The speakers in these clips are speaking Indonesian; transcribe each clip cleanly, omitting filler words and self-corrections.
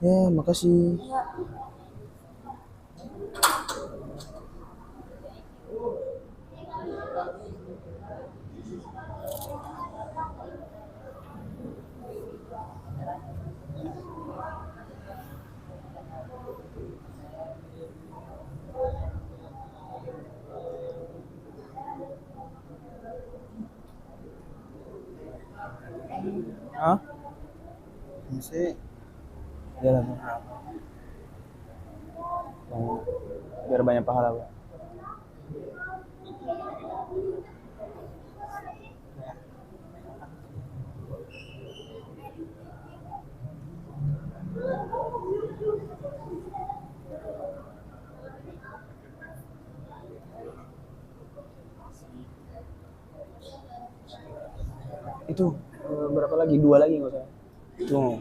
Ya, makasih. Hah? Masih jalan biar banyak pahala, Pak. Itu berapa lagi? 2 lagi nggak usah. Tuh.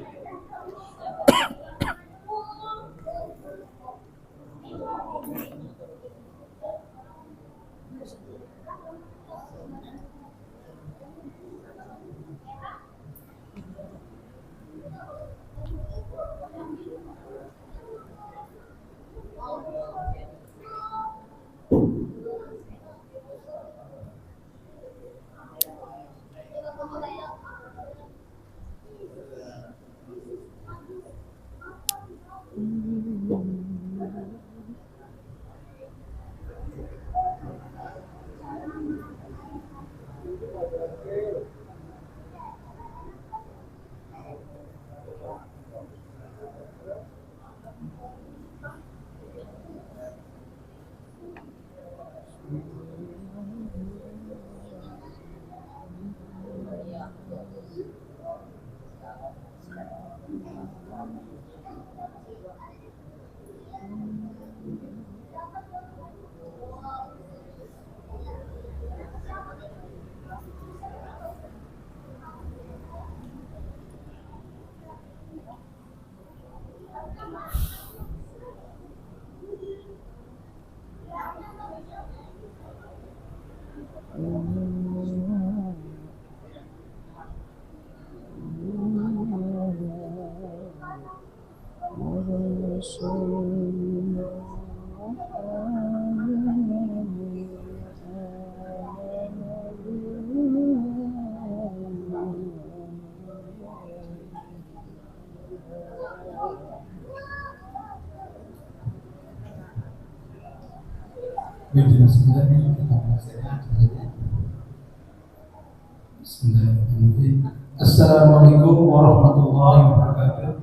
Bismillahirrahmanirrahim. Assalamualaikum warahmatullahi wabarakatuh.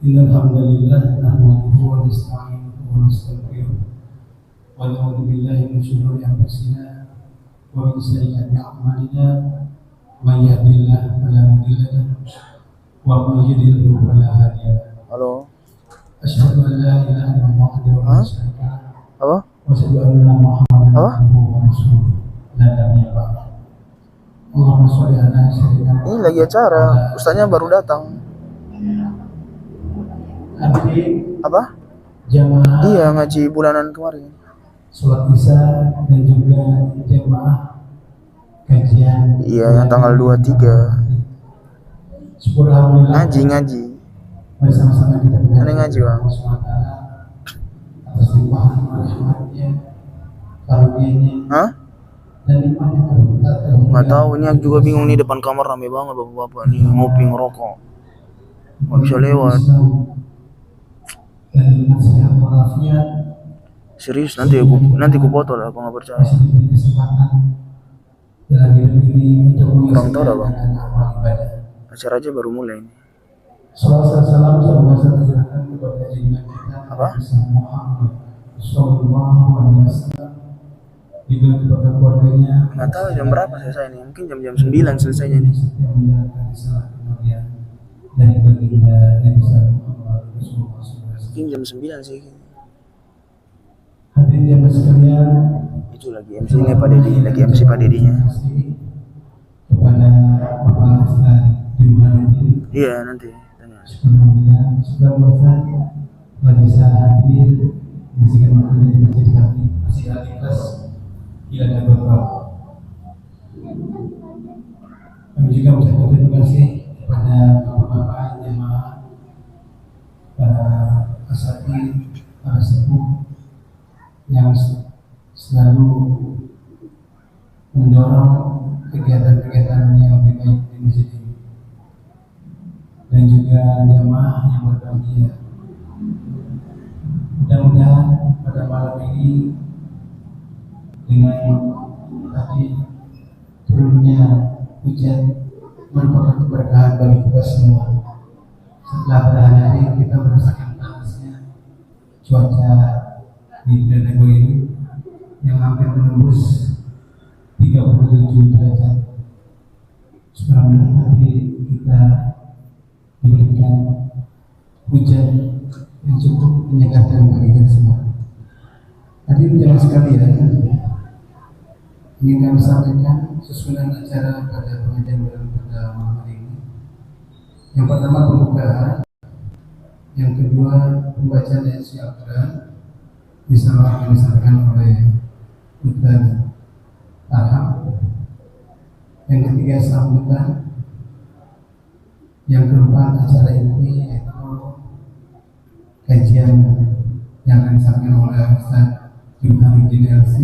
Innal hamdalillah nahmaduhu wa nasta'inuhu wa nastaghfiruh wa na'udzu billahi min shururi anfusina wa min sayyiati a'malina may yahdihillahu fala mudilla lahu wa may yudlil fala hadiya lahu. Halo. Asyhadu an la ilaha illallah wahdahu la syarika lahu Apa? wa asyhadu anna Muhammadan Apa? abduhu wa rasuluh la nabiyya ba'dahu. Allahumma shalli ala sayyidina Ini lagi acara. Ustaznya baru datang. Apa? Jamaah Iya, ngaji bulanan kemarin. sholat isya dan juga jamaah kajian. Iya, yang tanggal 23. Syukur alhamdulillah. Ngaji. Bersama-sama kita Ini ngaji, Bang. Allah SWT atas limpahan rahmatnya, karunia-Nya, Hah? dan nikmatnya terhadap Nggak tahu, ini aku juga bingung nih, depan kamar rame banget bapak-bapak nih ngopi ngerokok. Nggak bisa lewat. dan nikmat sehat walafiat. Serius, nanti aku foto lah, aku nggak percaya. Masih diberi kesempatan dalam hidup ini untuk Kurang tahu dah, Bang. dengan amal ibadah. Acara aja baru mulai nih. Salawat salam tercurahkan kepada junjungan kita Apa? Muhammad sallallahu alaihi wasallam juga kepada keluarganya. Nggak tahu jam berapa selesai nih, mungkin jam-jam 9 selesainya nih. Setiap menjalankan risalah kenabian dari baginda Nabi Muhammad Rasulullah SAW. Mungkin jam 9 sih. Hadirin jamaah sekalian, Itu lagi MC nya Pak Dedi, lagi MC Pak Dedinya. Kepada Bapak Ustaz Burhanuddin. Iya nanti tanya. Alhamdulillah sudah bosan bisa hadir mengisikan waktunya di masjid kami, Masjid Al-Ikhlas Ilaga Bapak. Kami juga mengucapkan terima kasih kepada bapak-bapak jemaah, para asatidz, para sepuh yang selalu mendorong kegiatan-kegiatan yang lebih baik di masjid ini, dan juga jemaah yang berbahagia. Mudah-mudahan pada malam ini dengan tadi turunnya hujan merupakan keberkahan bagi kita semua. Setelah berhari-hari kita merasakan panasnya cuaca di Dago ini yang hampir menembus 37 derajat. Sebenarnya nanti kita diberikan hujan yang cukup menyegarkan bagi kita semua. Tadi jangan sekalian ingin kami sampaikan sesuai acara pada pengajian pada malam hari ini. Yang pertama pembukaan, yang kedua pembacaan ayat suci Al-Quran yang disampaikan oleh Ustaz Arham. Yang ketiga sambutan. Yang keempat acara ini yaitu kajian yang akan disampaikan oleh Ustaz Burhanuddin LC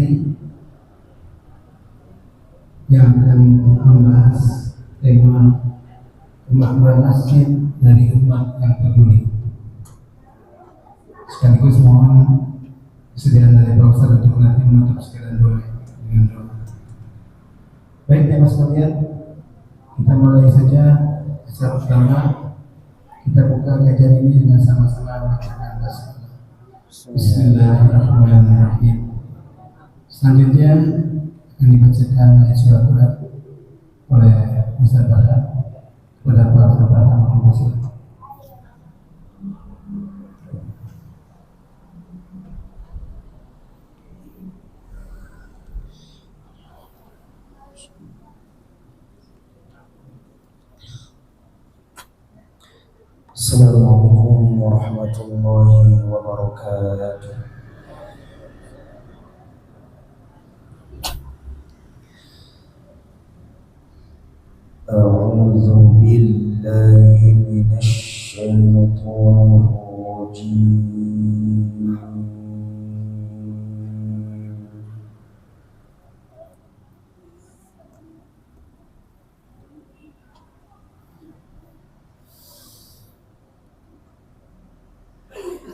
yang akan membahas tema kemakmuran masjid dari umat yang peduli. Sekaligus mohon kesediaan dari Profesor untuk nanti menutup sekalian doa dengan doa. Baik teman sekalian, kita mulai saja acara pertama. Kita buka kajian ini dengan sama-sama membacakan basmalah. Bismillahirrahmanirrahim. Selanjutnya akan dibacakan ayat suci Al-Quran oleh Ustaz Bahar kepada para sahabat Muslim. Assalamualaikum warahmatullahi wabarakatuh. A'udzu billahi minasy syaithanir rajim.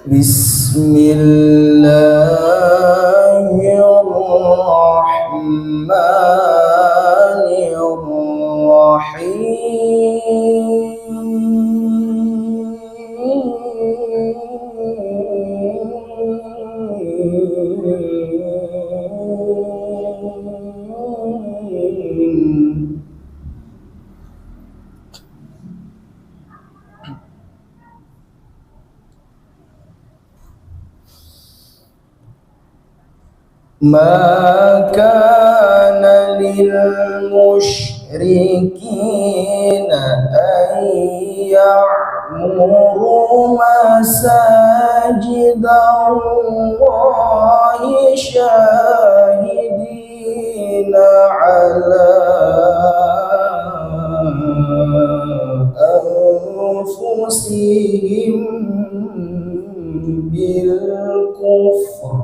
Bismillahirrahmanirrahim. ما كان للمشركين أن يعمروا مساجد الله شاهدين على أنفسهم بالكفر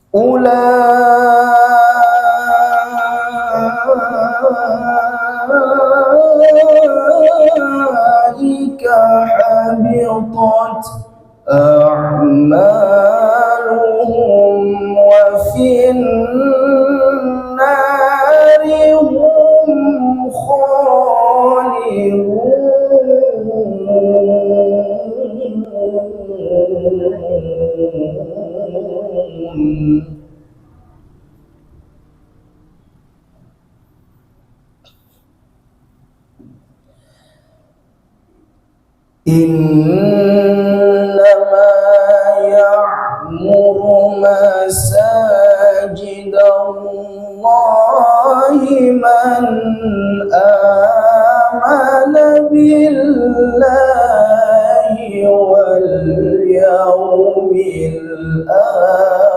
أولئك حبطت أعمالهم وفي النار هم خالدون. إنما يعمر مساجد الله من آمن بالله واليوم الآخر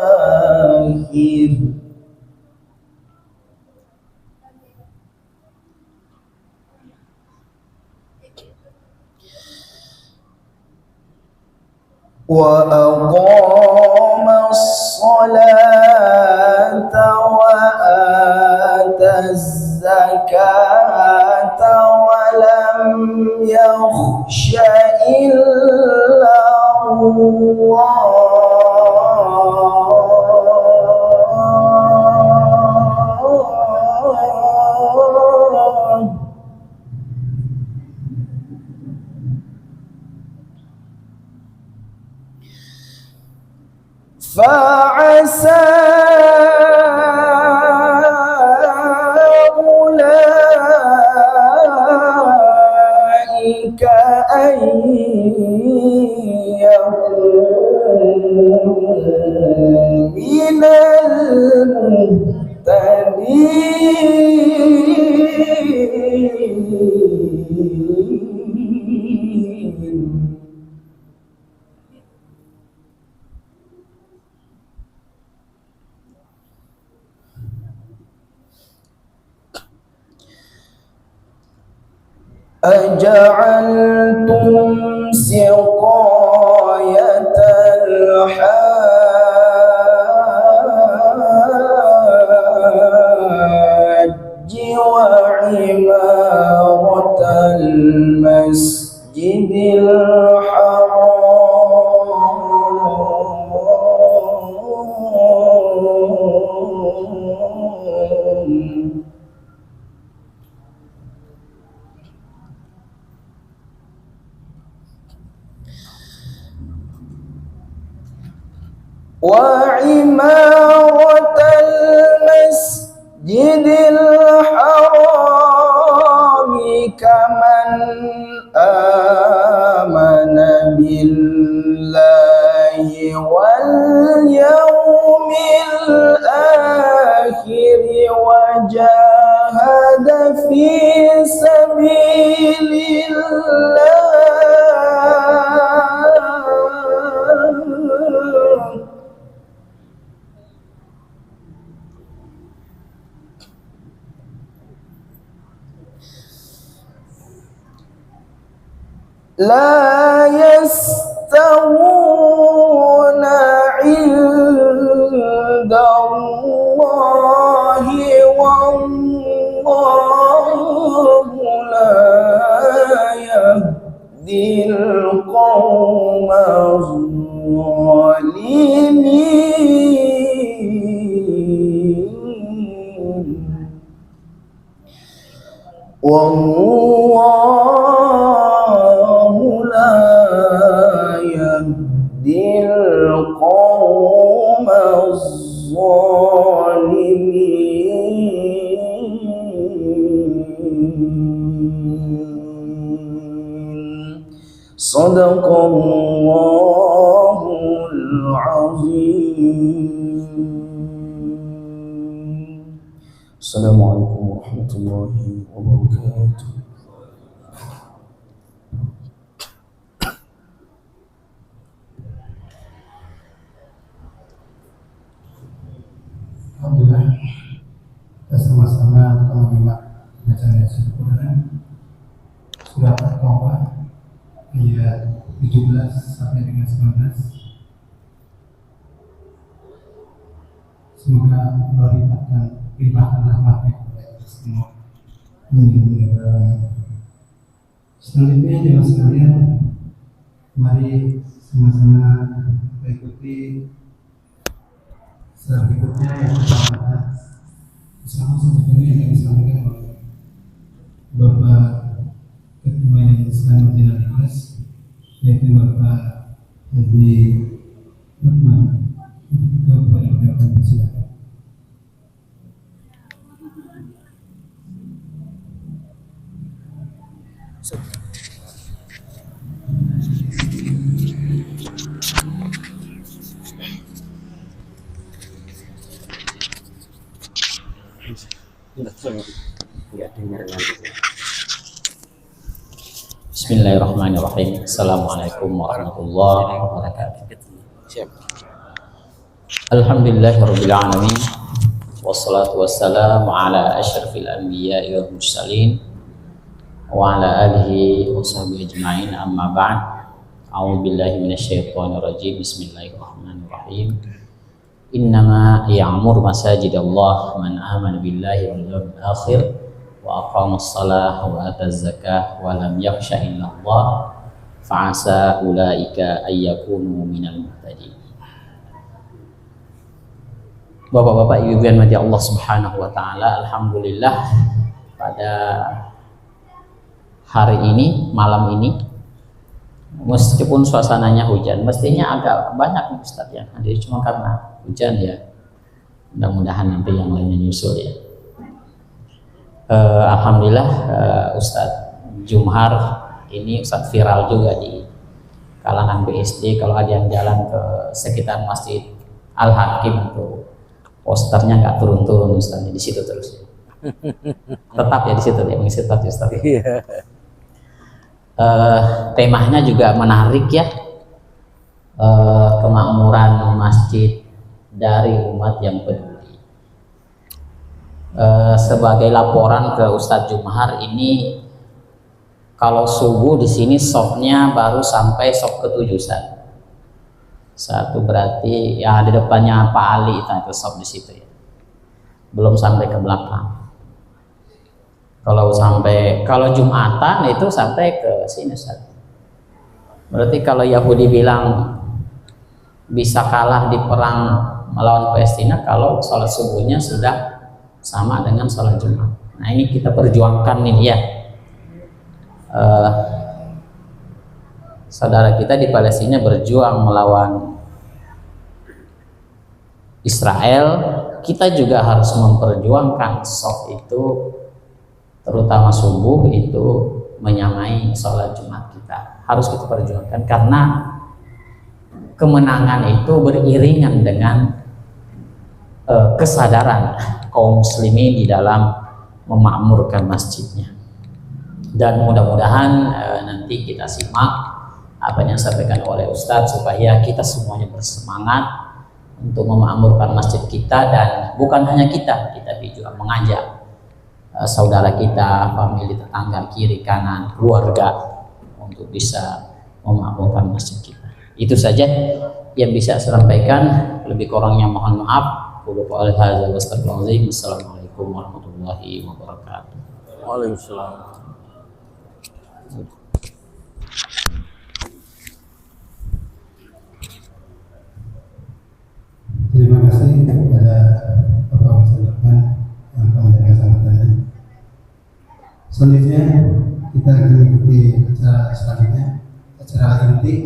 وأقام الصلاة وآتى الزكاة ولم يخش إلا الله فعسى أولئك أن يكونوا من المهتدين أجعلتم سقاية الحاج وعمارة المسجد الحرام وعمارة المسجد الحرام كمن آمن بالله واليوم الآخر وجاهد في سبيل الله لا يستوون عند الله والله لا يهدي القوم الظالمين والله لا يهدي القوم الظالمين صدق الله العظيم. السلام عليكم ورحمة الله وبركاته. Alhamdulillah, kita sama-sama telah menyimak bacaan ayat Al-Quran Surat At-Taubah ayat 17 sampai dengan 19. Semoga Allah limpahkan rahmatnya kepada kita semua. Amin. Selanjutnya jemaah sekalian, mari sama-sama kita ikuti berikutnya yang pertama bersama sebetulnya yang disampaikan oleh Bapak Ketua Yayasan Madinah Ikhlas, yaitu Bapak Haji Lukman. Untuk itu kepada beliau kami persilakan. Bismillahirrahmanirrahim. Assalamualaikum warahmatullahi wabarakatuh. Siap. Alhamdulillahirabbil alamin. Wassalatu wassalamu ala asyrafil anbiya'i wal mursalin wa ala alihi wa sahbihi ajma'in, amma ba'd. A'udzu billahi minasyaitonir rajim. Bismillahirrahmanirrahim. Innama ya'mur masajidallah man amana billahi wal yawmil akhir wa aqamas shalah wa ataz zakah wa lam yakhsha illa Allah fa'asa ulaika ayyakunu minal muhtadin. Bapak-bapak, ibu-ibu yang dirahmati Allah Subhanahu wa taala, alhamdulillah pada hari ini, malam ini, meskipun suasananya hujan, mestinya agak banyak nih Ustadz yang hadir, cuma karena hujan ya, mudah-mudahan nanti yang lainnya nyusul ya. Alhamdulillah Ustadz Jumhar ini Ustadz viral juga di kalangan BSD. Kalau ada yang jalan ke sekitar Masjid Al-Hakim itu posternya nggak turun-turun Ustadz, di situ terus. Tetap ya di situ ya, mengisi tetap ya Ustadz. Temanya juga menarik ya, kemakmuran masjid dari umat yang peduli. Sebagai laporan ke Ustadz Jumhar ini, kalau subuh di sini softnya baru sampai soft ke-7 Ustadz. Satu berarti ya di depannya Pak Ali itu soft di situ ya, belum sampai ke belakang. Kalau Jumatan itu sampai ke sini Ustaz. Berarti kalau Yahudi bilang bisa kalah di perang melawan Palestina kalau sholat subuhnya sudah sama dengan sholat Jumat. Nah ini kita perjuangkan ini ya. Saudara kita di Palestina berjuang melawan Israel, kita juga harus memperjuangkan sholat itu, terutama subuh itu menyamai sholat Jumat kita. Harus kita perjuangkan karena kemenangan itu beriringan dengan kesadaran kaum muslimin di dalam memakmurkan masjidnya. Dan mudah-mudahan nanti kita simak apa yang disampaikan oleh Ustadz supaya kita semuanya bersemangat untuk memakmurkan masjid kita, dan bukan hanya kita tapi juga mengajak saudara kita, famili, tetangga, kiri, kanan, keluarga untuk bisa memakmurkan masjid kita. Itu saja yang bisa saya sampaikan, lebih kurangnya mohon maaf. Wassalamualaikum warahmatullahi wabarakatuh. Waalaikumsalam. Terima kasih kepada Bapak Ustadz yang telah menjaga sambutannya. Selanjutnya kita akan mengikuti acara selanjutnya, acara inti,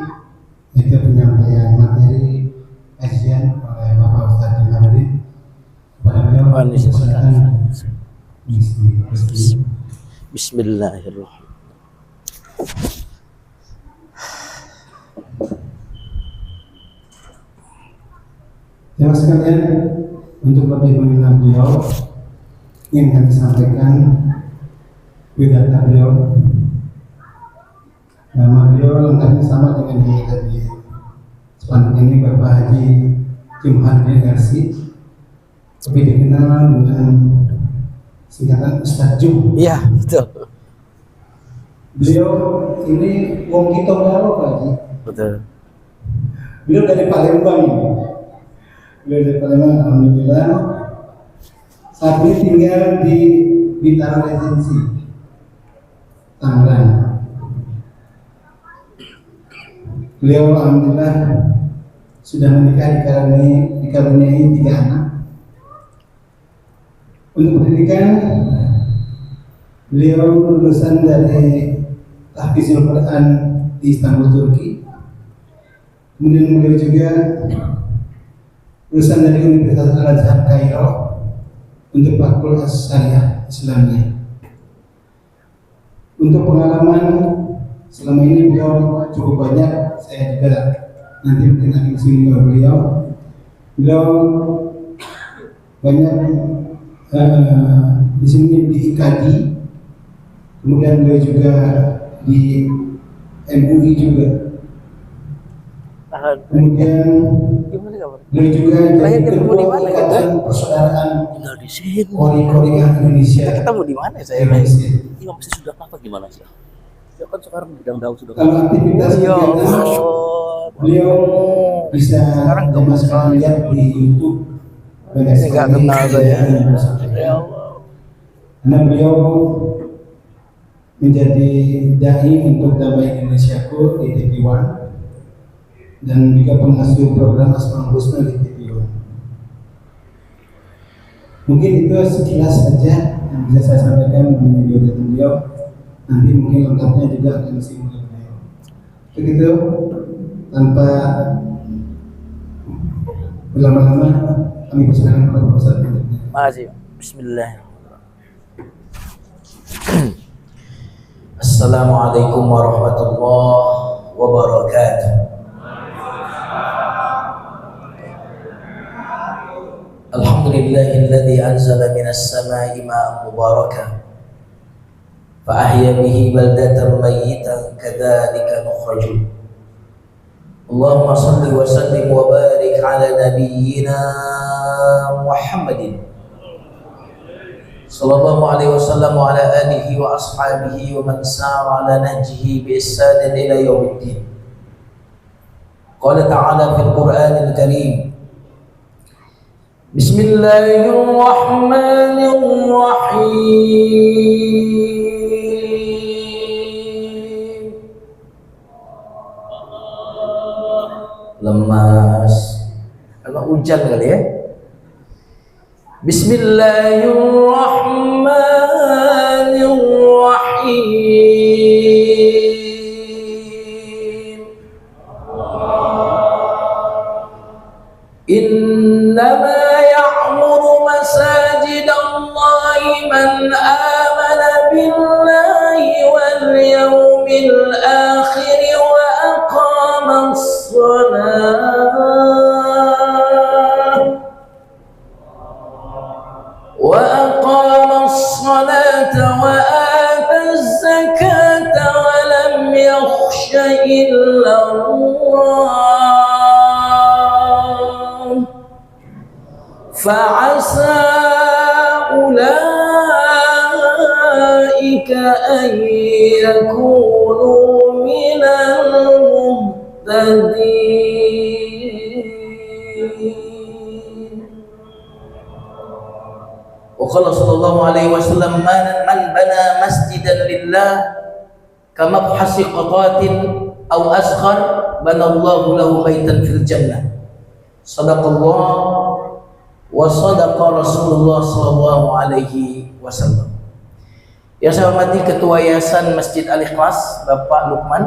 yaitu penyampaian materi kajian oleh Bapak Ustadz Jumhari. Kepada beliau dipersilakan mengisi. Bismillahirrahmanirrahim. Jemaah sekalian, untuk lebih mengenal beliau, ingin kami sampaikan biodata beliau. Nama beliau lengkapnya sama dengan yang tadi. Sepanjang ini Bapak Haji Jumhar Garsi, lebih dikenal dengan singkatan Ustadz Jum. Iya, betul. Beliau ini wong kita baru Pak Haji. Betul. Beliau dari Palembang ini. Beliau dari Palembang, alhamdulillah. Saat ini tinggal di Bintaro Regency, Tangerang. Beliau alhamdulillah sudah menikah, dikaruniai 3 anak. Untuk pendidikan, beliau lulusan dari Tahfizul Quran di Istanbul, Turki. Kemudian beliau juga lulusan dari Universitas Al-Azhar Kairo untuk Fakultas Syariah Islamiyah. Untuk pengalaman selama ini beliau cukup banyak, saya juga nanti mungkin akan singgung beliau. Beliau banyak di sini di IKADI, kemudian beliau juga di MUI juga. Kemudian Gimana kabar? beliau juga Lahir jadi ketemu di ketua mana, Ikatan Persaudaraan Tinggal di sini. Korea Indonesia. Ketemu di mana saya? Indonesia. Imam pasti sudah apa gimana sih? Ya kan sekarang bidang daud sudah. Kalau aktivitas Ya kegiatan Allah. beliau bisa Sekarang jamaah sekalian lihat di YouTube. Banyak Ini nggak sekali kenal saya. yang beliau sampaikan. Ya Allah. Karena beliau menjadi dai untuk Damai Indonesiaku di TV1 dan juga pengasuh program Asmaul Husna di TV1. Mungkin itu sekilas saja yang bisa saya sampaikan mengenai biodata beliau. Nanti mungkin lengkapnya juga akan disimulkan beliau. Begitu, tanpa berlama-lama kami persilakan kepada Pak Ustadz berikutnya. Makasih. Bismillah. Assalamualaikum warahmatullahi wabarakatuh. Alhamdulillahilladzi anzala minas samai ma'an mubarakan fa ahya bihi baldatan mayyitan kadzalika nukhraju. Allahumma shalli wa sallim wa barik ala nabiyyina Muhammadin sallallahu alaihi wasallam wa ala alihi wa ashabihi wa man sara ala nahjihi bi ihsanin ila yaumiddin. Qala ta'ala fil Qur'anil Karim, Bismillahirrahmanirrahim. Lemas karena hujan kali ya. Bismillahirrahmanirrahim. Innama ya'muru masajidallahi man amana billahi wal yawmil akhir wa aqama as-salata wa ata az-zakata wa lam yakhsha illa Allah fa'asa ulaika an yakunu minal muhtadin. Wa qala sallallahu alaihi wasallam, man bana masjidan lillah kama bhasi qatatin aw asghar banallahu lahu baitan fil jannah. Sadaqallah wa sadaqa Rasulullah sallallahu alaihi wasallam. Yang saya hormati Ketua Yayasan Masjid Al-Ikhlas Bapak Lukman,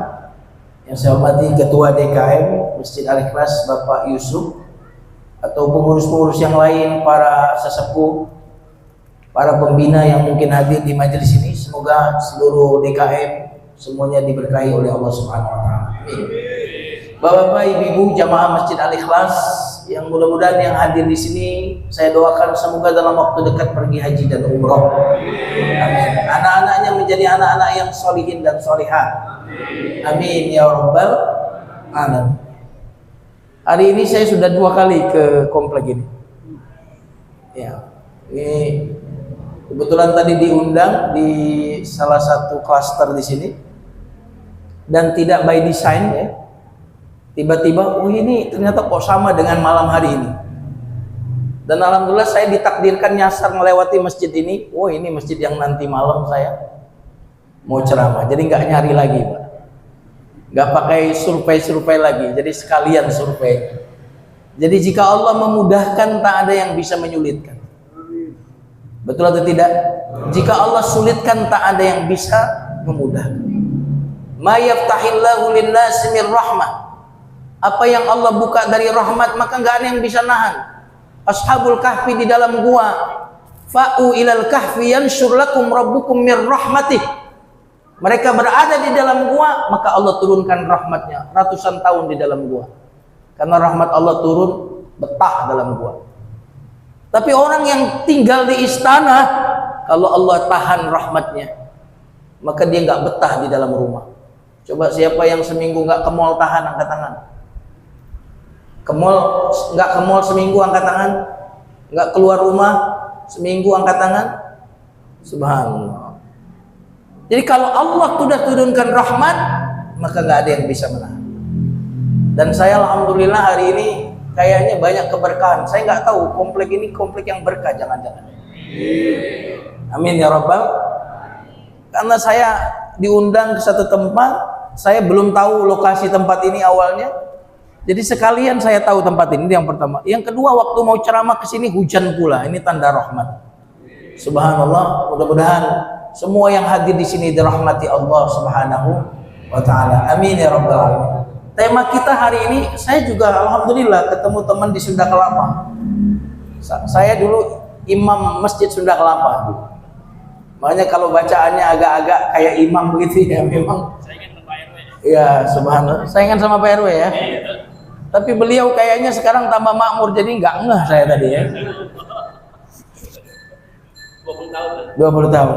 yang saya hormati Ketua DKM Masjid Al-Ikhlas Bapak Yusuf, atau pengurus-pengurus yang lain, para sesepuh, para pembina yang mungkin hadir di majelis ini, semoga seluruh DKM semuanya diberkahi oleh Allah Subhanahu wa taala. Amin. Bapak-bapak, ibu-ibu jamaah Masjid Al-Ikhlas yang mudah-mudahan yang hadir di sini, saya doakan semoga dalam waktu dekat pergi haji dan umroh. Amin. Anak-anaknya menjadi anak-anak yang solihin dan solihah. Amin ya rabbal alamin. Hari ini saya sudah 2 kali ke komplek ini. Ya, ini kebetulan tadi diundang di salah satu klaster di sini, dan tidak by design ya. Tiba-tiba, oh ini ternyata kok sama dengan malam hari ini. Dan alhamdulillah saya ditakdirkan nyasar melewati masjid ini. Oh ini masjid yang nanti malam saya mau ceramah. Jadi nggak nyari lagi, Pak. Nggak pakai survei-survei lagi. Jadi sekalian survei. Jadi jika Allah memudahkan, tak ada yang bisa menyulitkan. Betul atau tidak? Jika Allah sulitkan, tak ada yang bisa memudahkan. Ma yaftahillahu lin-nasi min rahmah. Apa yang Allah buka dari rahmat, maka nggak ada yang bisa nahan. Ashabul kahfi di dalam gua, fa'u ilal kahfi yanshur lakum rabbukum mir rahmatih. Mereka berada di dalam gua, maka Allah turunkan rahmatnya ratusan tahun di dalam gua. Karena rahmat Allah turun betah dalam gua. Tapi orang yang tinggal di istana, kalau Allah tahan rahmatnya, maka dia nggak betah di dalam rumah. Coba siapa yang seminggu nggak ke mall, tahan, angkat tangan. Nggak ke mall seminggu, angkat tangan. Nggak keluar rumah seminggu, angkat tangan. Subhanallah. Jadi kalau Allah sudah turunkan rahmat, maka nggak ada yang bisa menahan. Dan saya alhamdulillah hari ini kayaknya banyak keberkahan. Saya nggak tahu komplek ini komplek yang berkah, jangan-jangan. Amin ya Rabbal. Karena saya diundang ke satu tempat, saya belum tahu lokasi tempat ini awalnya. Jadi sekalian saya tahu tempat ini yang pertama. Yang kedua, waktu mau ceramah ke sini hujan pula. Ini tanda rahmat. Subhanallah. Mudah-mudahan semua yang hadir di sini dirahmati Allah Subhanahu wa taala. Amin ya Rabbal alamin. Tema kita hari ini, saya juga alhamdulillah ketemu teman di Sunda Kelapa. Saya dulu imam Masjid Sunda Kelapa. Makanya kalau bacaannya agak-agak kayak imam begitu ya, memang. Ya, subhanallah. Saingan sama Pak RW ya. Tapi beliau kayaknya sekarang tambah makmur, jadi nggak ngeh saya tadi ya. 20 tahun.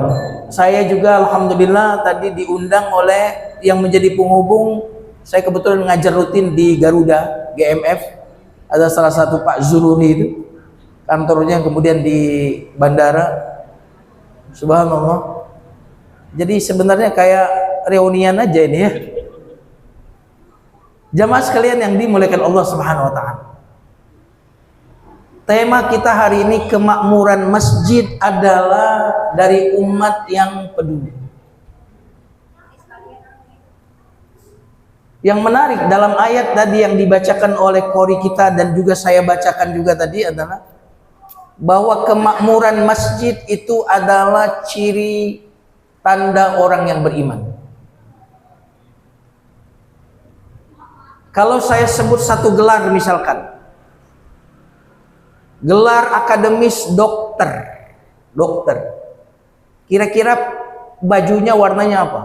Saya juga alhamdulillah tadi diundang oleh yang menjadi penghubung. Saya kebetulan ngajar rutin di Garuda, GMF. Ada salah satu Pak Zuluri itu. Kantornya kemudian di bandara. Subhanallah. Jadi sebenarnya kayak reunian aja ini ya. Jamaah sekalian yang dimuliakan Allah Subhanahu wa taala. Tema kita hari ini, kemakmuran masjid adalah dari umat yang peduli. Yang menarik dalam ayat tadi yang dibacakan oleh qori kita dan juga saya bacakan juga tadi adalah bahwa kemakmuran masjid itu adalah ciri tanda orang yang beriman. Kalau saya sebut satu gelar misalkan, gelar akademis dokter, kira-kira bajunya warnanya apa?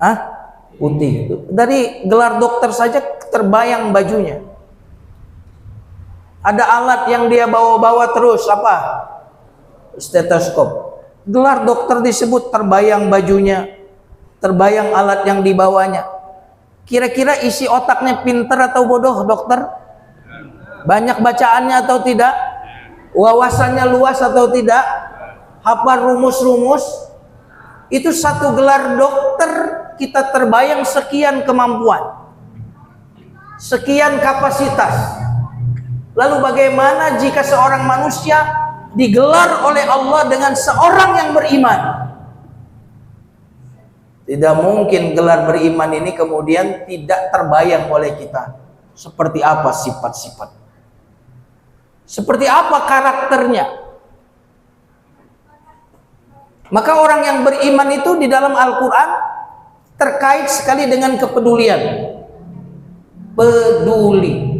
Hah? Putih. Dari gelar dokter saja terbayang bajunya. Ada alat yang dia bawa-bawa terus, apa? Stetoskop. Gelar dokter disebut, terbayang bajunya, terbayang alat yang dibawanya. Kira-kira isi otaknya pinter atau bodoh dokter? Banyak bacaannya atau tidak? Wawasannya luas atau tidak? Hafal rumus-rumus? Itu satu gelar dokter, kita terbayang sekian kemampuan, sekian kapasitas. Lalu bagaimana jika seorang manusia digelar oleh Allah dengan seorang yang beriman? Tidak mungkin gelar beriman ini kemudian tidak terbayang oleh kita. Seperti apa sifat-sifat? Seperti apa karakternya? Maka orang yang beriman itu di dalam Al-Quran terkait sekali dengan kepedulian. Peduli.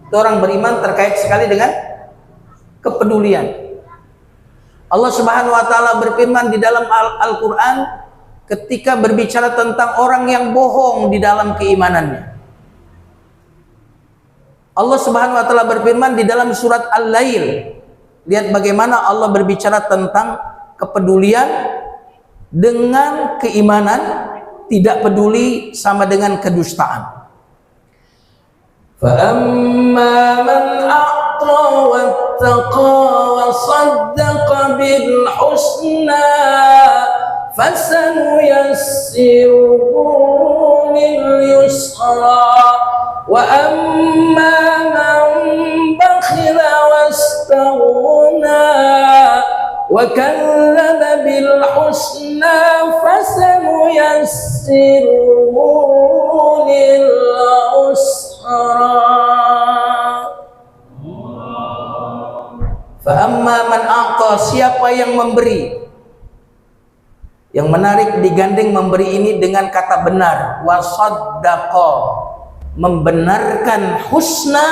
Itu orang beriman terkait sekali dengan kepedulian. Allah Subhanahu wa taala berfirman di dalam Al-Quran ketika berbicara tentang orang yang bohong di dalam keimanannya. Allah Subhanahu wa taala berfirman di dalam surat Al-Lail. Lihat bagaimana Allah berbicara tentang kepedulian dengan keimanan, tidak peduli sama dengan kedustaan. فَأَمَّا مَنْ أَعْطَى وَاتَّقَى وَصَدَّقَ بِالْحُسْنَى فَسَنُيَسِّرُهُ لِلْيُسْرَى وَأَمَّا مَنْ بَخِلَ وَاسْتَغْنَى وَكَذَّبَ بِالْحُسْنَى فَسَنُيَسِّرُهُ لِلْعُسْرَى. Fa'amma man a'ta, siapa yang memberi. Yang menarik, digandeng memberi ini dengan kata benar, wasaddaqa, membenarkan husna,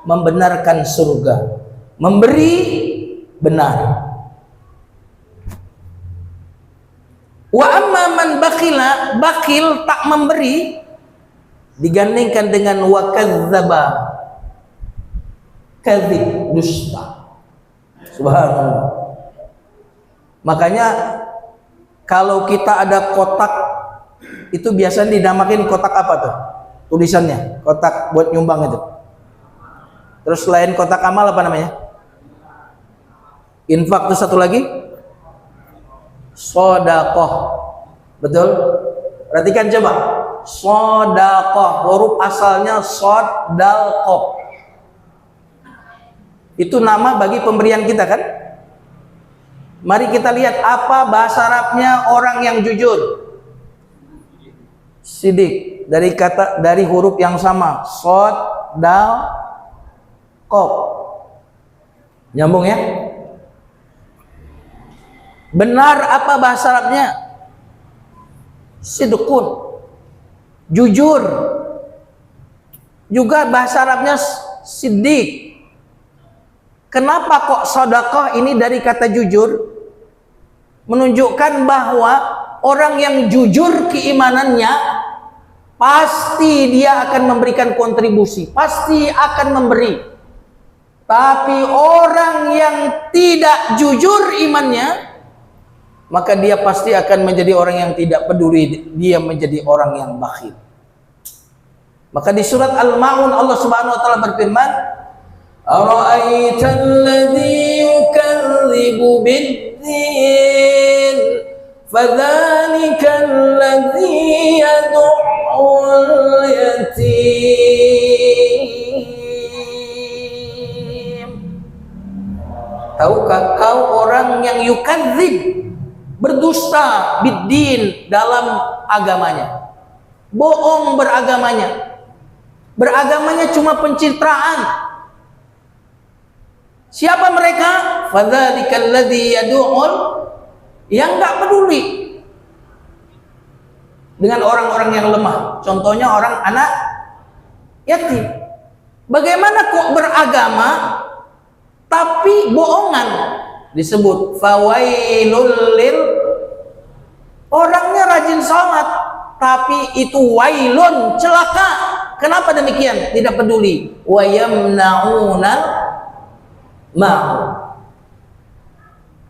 membenarkan surga. Memberi benar. Wa amma man bakhila, bakil tak memberi, digandingkan dengan wa kadzdzaba, kadzib, dusta. Subhanallah. Makanya kalau kita ada kotak itu biasanya dinamakin kotak apa tuh? Tulisannya, kotak buat nyumbang itu. Terus selain kotak amal apa namanya? Infak, itu satu lagi sedekah. Betul? Perhatikan coba. Sedekah, huruf asalnya sodalqah. Itu nama bagi pemberian kita kan? Mari kita lihat apa bahasa Arabnya orang yang jujur. Sidik, dari huruf yang sama, shad dal qaf. Nyambung ya? Benar apa bahasa Arabnya? Sidqun, jujur. Juga bahasa Arabnya siddiq. Kenapa kok sedekah ini dari kata jujur? Menunjukkan bahwa orang yang jujur keimanannya pasti dia akan memberikan kontribusi, pasti akan memberi. Tapi orang yang tidak jujur imannya, maka dia pasti akan menjadi orang yang tidak peduli, dia menjadi orang yang bakhil. Maka di surat Al-Ma'un Allah Subhanahu wa taala berfirman, "Ara'aital ladzi yukadzibu bid-din, fadzalikal ladzi yad'ul yatim." Tahukah kau orang yang yukadzib, berdusta bid-din, dalam agamanya, bohong beragamanya cuma pencitraan. Siapa mereka? Fadzalikal ladzi yad'ul, yang enggak peduli dengan orang-orang yang lemah. Contohnya orang anak yatim. Bagaimana kok beragama tapi bohongan? Disebut fawailul lil, orangnya rajin salat tapi itu wailun, celaka. Kenapa demikian? Tidak peduli. Wa yamna'unal ma'u.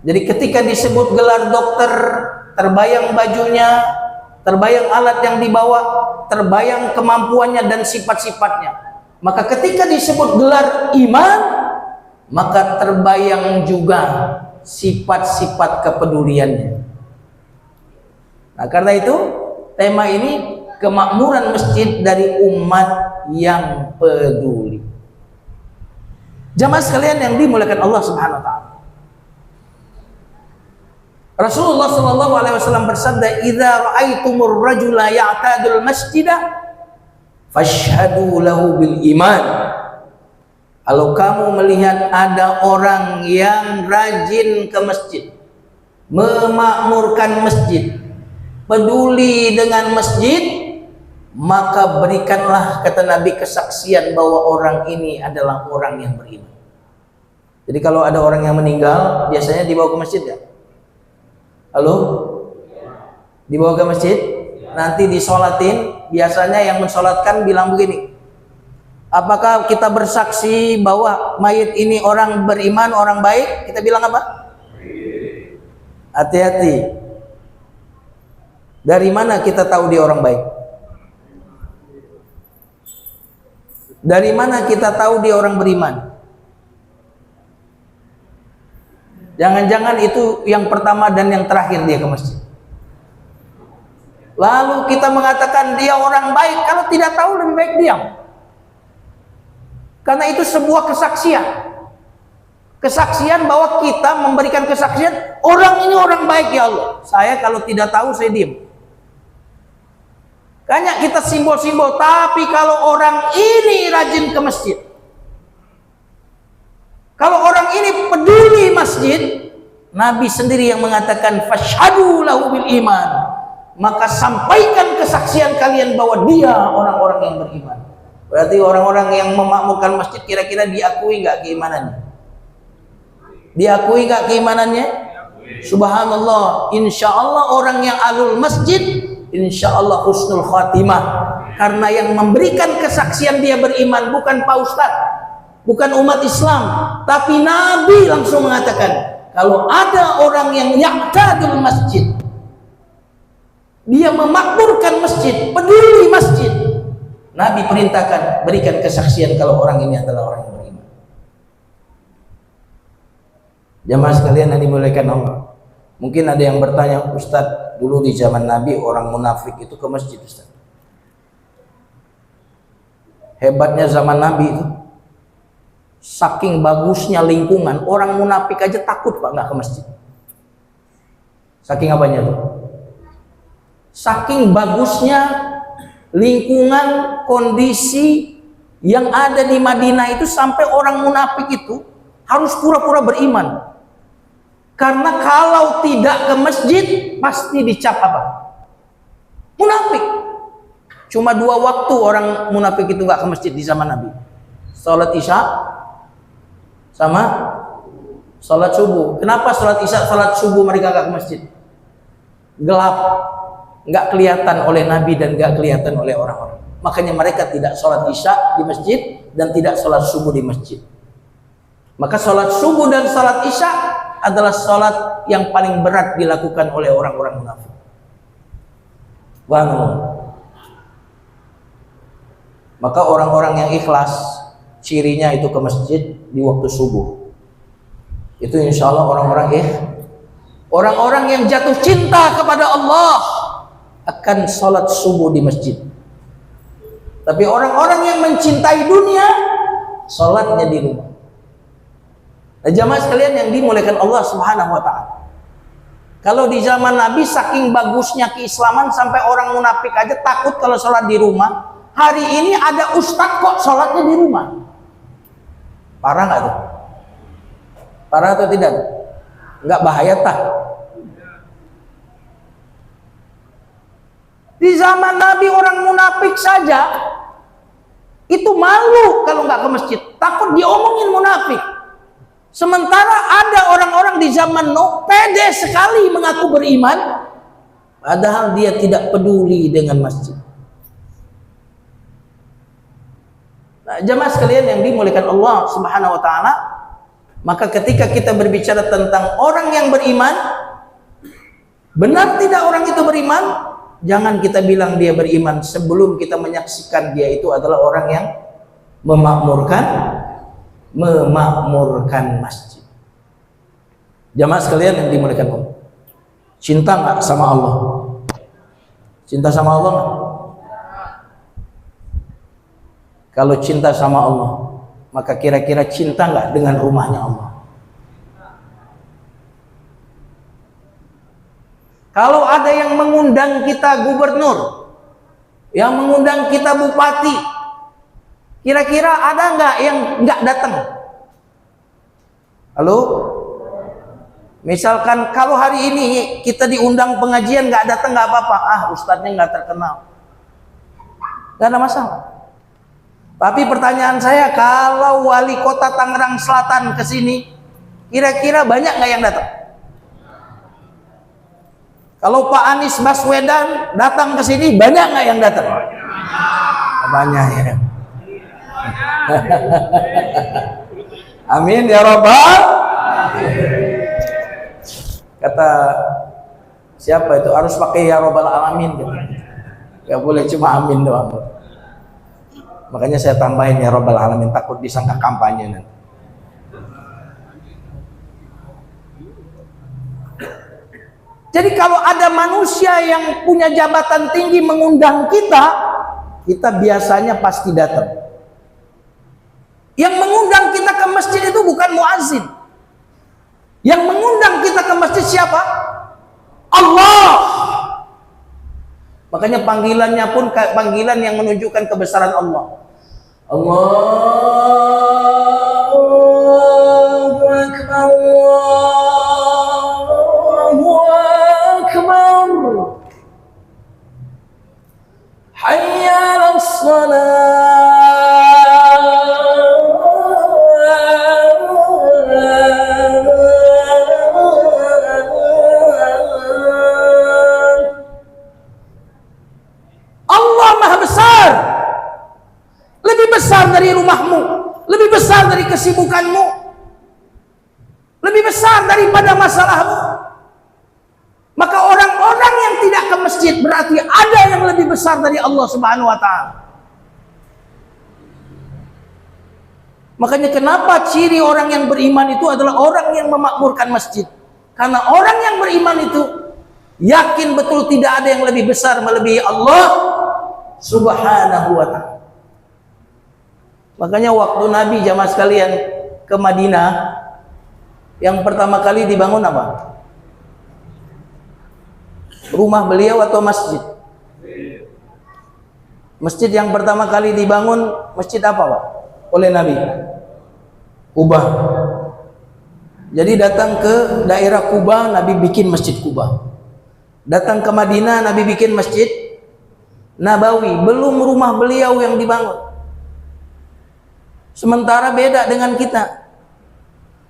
Jadi ketika disebut gelar dokter, terbayang bajunya, terbayang alat yang dibawa, terbayang kemampuannya dan sifat-sifatnya. Maka ketika disebut gelar iman, maka terbayang juga sifat-sifat kepeduliannya. Nah, karena itu tema ini kemakmuran masjid dari umat yang peduli. Jamaah sekalian yang dimuliakan Allah Subhanahu wa taala. Rasulullah sallallahu alaihi wasallam bersabda, "Idza ra'aitumur rajula ya'tadul masjida fashhadu lahu bil iman." Kalau kamu melihat ada orang yang rajin ke masjid, memakmurkan masjid, peduli dengan masjid, maka berikanlah, kata Nabi, kesaksian bahwa orang ini adalah orang yang beriman. Jadi kalau ada orang yang meninggal, biasanya dibawa ke masjid ya? Halo? Dibawa ke masjid, nanti disolatin. Biasanya yang mensolatkan bilang begini, apakah kita bersaksi bahwa mayit ini orang beriman, orang baik? Kita bilang apa? Hati-hati. Dari mana kita tahu dia orang baik? Dari mana kita tahu dia orang beriman? Jangan-jangan itu yang pertama dan yang terakhir dia ke masjid. Lalu kita mengatakan dia orang baik, kalau tidak tahu lebih baik diam. Karena itu sebuah kesaksian. Kesaksian bahwa kita memberikan kesaksian, orang ini orang baik ya Allah. Saya kalau tidak tahu saya diam. Banyak kita simbol-simbol, tapi kalau orang ini rajin ke masjid, kalau orang ini peduli masjid, Nabi sendiri yang mengatakan fashhadu lahu bil iman, maka sampaikan kesaksian kalian bahwa dia orang-orang yang beriman. Berarti orang-orang yang memakmurkan masjid kira-kira diakui nggak keimanannya? Diakui nggak keimanannya? Subhanallah, insya Allah orang yang alul masjid, insya Allah husnul khatimah. Karena yang memberikan kesaksian dia beriman bukan Pak Ustadz, bukan umat Islam, tapi Nabi langsung mengatakan, Kalau ada orang yang ya'tadul masjid, dia memakmurkan masjid, peduli masjid, Nabi perintahkan berikan kesaksian kalau orang ini adalah orang yang beriman. Jamaah sekalian yang dimuliakan Allah. Mungkin ada yang bertanya, Ustadz, dulu di zaman Nabi orang munafik itu ke masjid, Ustadz. Hebatnya zaman Nabi itu, saking bagusnya lingkungan, orang munafik aja takut Pak nggak ke masjid. Saking apanya tuh? Saking bagusnya lingkungan, kondisi yang ada di Madinah itu, sampai orang munafik itu harus pura-pura beriman. Karena kalau tidak ke masjid pasti dicap apa? Munafik. Cuma 2 waktu orang munafik itu nggak ke masjid di zaman Nabi. Salat Isya sama salat subuh. Kenapa salat Isya, salat subuh mereka nggak ke masjid? Gelap, nggak kelihatan oleh Nabi dan nggak kelihatan oleh orang-orang. Makanya mereka tidak salat Isya di masjid dan tidak salat subuh di masjid. Maka salat subuh dan salat Isya adalah salat yang paling berat dilakukan oleh orang-orang munafik. Maka orang-orang yang ikhlas, cirinya itu ke masjid di waktu subuh. Itu insya Allah orang-orang yang jatuh cinta kepada Allah akan salat subuh di masjid. Tapi orang-orang yang mencintai dunia, salatnya di rumah. Jamaah sekalian yang dimuliakan Allah Subhanahu wa taala. Kalau di zaman Nabi saking bagusnya keislaman sampai orang munafik aja takut kalau sholat di rumah. Hari ini ada ustadz kok sholatnya di rumah. Parah nggak tuh? Parah atau tidak? Nggak bahaya tak? Di zaman Nabi orang munafik saja itu malu kalau nggak ke masjid, takut diomongin munafik. Sementara ada orang-orang di zaman Nuh pede sekali mengaku beriman, padahal dia tidak peduli dengan masjid. Nah, jamaah sekalian yang dimuliakan Allah Subhanahu wa taala, maka ketika kita berbicara tentang orang yang beriman, benar tidak orang itu beriman? Jangan kita bilang dia beriman sebelum kita menyaksikan dia itu adalah orang yang memakmurkan masjid. Jamaah sekalian yang dimuliakan Allah, cinta nggak sama Allah? Cinta sama Allah nggak? Kalau cinta sama Allah, maka kira-kira cinta nggak dengan rumahnya Allah? Kalau ada yang mengundang kita gubernur, yang mengundang kita bupati, kira-kira ada nggak yang nggak datang? Halo? Misalkan kalau hari ini kita diundang pengajian nggak datang nggak apa-apa, ustadznya nggak terkenal, nggak ada masalah. Tapi pertanyaan saya, kalau wali kota Tangerang Selatan ke sini, kira-kira banyak nggak yang datang? Kalau Pak Anies Baswedan datang ke sini, banyak nggak yang datang? Banyak ya. Amin ya Rabbal. Kata siapa itu, harus pakai ya Rabbal Alamin gitu. Gak boleh cuma amin doang. Makanya saya tambahin ya Rabbal Alamin, takut disangka kampanye nanti. Jadi kalau ada manusia yang punya jabatan tinggi mengundang kita, kita biasanya pasti datang. Yang mengundang kita ke masjid itu bukan muazzin. Yang mengundang kita ke masjid siapa? Allah. Makanya panggilannya pun panggilan yang menunjukkan kebesaran Allah. Allahu Akbar, Allahu Akbar, hayya 'alas shalah. Besar dari rumahmu, lebih besar dari kesibukanmu, lebih besar daripada masalahmu. Maka orang-orang yang tidak ke masjid berarti ada yang lebih besar dari Allah Subhanahu wa taala. Makanya kenapa ciri orang yang beriman itu adalah orang yang memakmurkan masjid? Karena orang yang beriman itu yakin betul tidak ada yang lebih besar melebihi Allah Subhanahu wa taala. Makanya waktu Nabi jamaah sekalian ke Madinah, yang pertama kali dibangun apa? Rumah beliau atau masjid? Masjid yang pertama kali dibangun masjid apa, Pak? Oleh Nabi? Kuba. Jadi datang ke daerah Kuba, Nabi bikin masjid Kuba. Datang ke Madinah, Nabi bikin masjid Nabawi. Belum rumah beliau yang dibangun. Sementara beda dengan kita.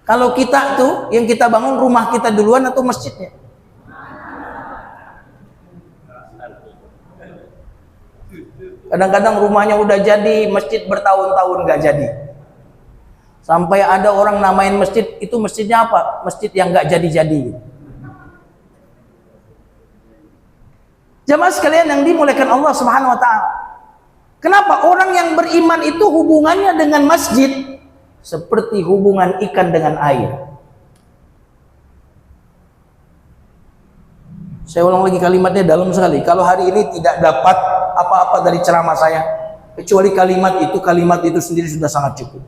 Kalau kita tuh yang kita bangun rumah kita duluan atau masjidnya? Kadang-kadang rumahnya udah jadi, masjid bertahun-tahun gak jadi. Sampai ada orang namain masjid, itu masjidnya apa? Masjid yang gak jadi-jadi. Jamaah sekalian yang dimuliakan Allah Subhanahu wa taala. Kenapa orang yang beriman itu hubungannya dengan masjid seperti hubungan ikan dengan air? Saya ulang lagi kalimatnya dalam sekali. Kalau hari ini tidak dapat apa-apa dari ceramah saya, kecuali kalimat itu sendiri sudah sangat cukup.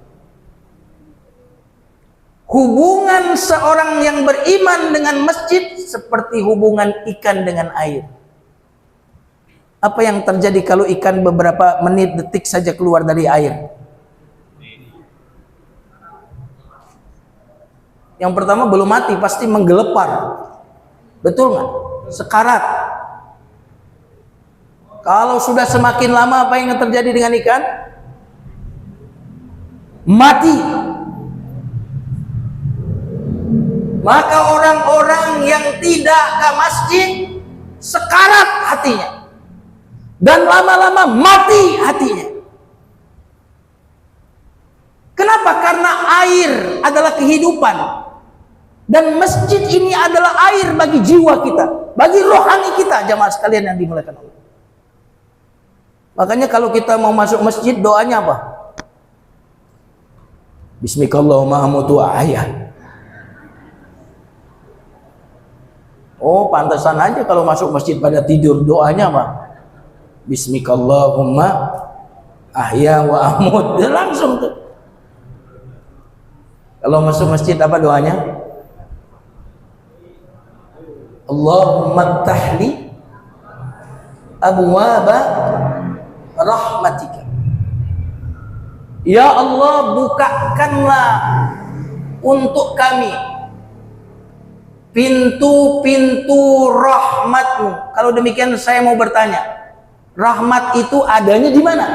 Hubungan seorang yang beriman dengan masjid seperti hubungan ikan dengan air. Apa yang terjadi kalau ikan beberapa menit, detik saja keluar dari air? Yang pertama belum mati, pasti menggelepar. Betul nggak? Sekarat. Kalau sudah semakin lama, apa yang terjadi dengan ikan? Mati. Maka orang-orang yang tidak ke masjid sekarat hatinya. Dan lama-lama mati hatinya. Kenapa? Karena air adalah kehidupan. Dan masjid ini adalah air bagi jiwa kita, bagi rohani kita, jamaah sekalian yang dimuliakan Allah. Makanya kalau kita mau masuk masjid, doanya apa? Bismillahirrahmanirrahim amutu ayah. Oh, pantasan aja kalau masuk masjid pada tidur, doanya apa? Bismillahirrahmanirrahim ahya wa amut. Dia langsung tuh. Kalau masuk masjid apa doanya? Allahumma tahli abwaba rahmatika. Ya Allah, bukakanlah untuk kami pintu-pintu rahmat-Mu. Kalau demikian saya mau bertanya, rahmat itu adanya di mana?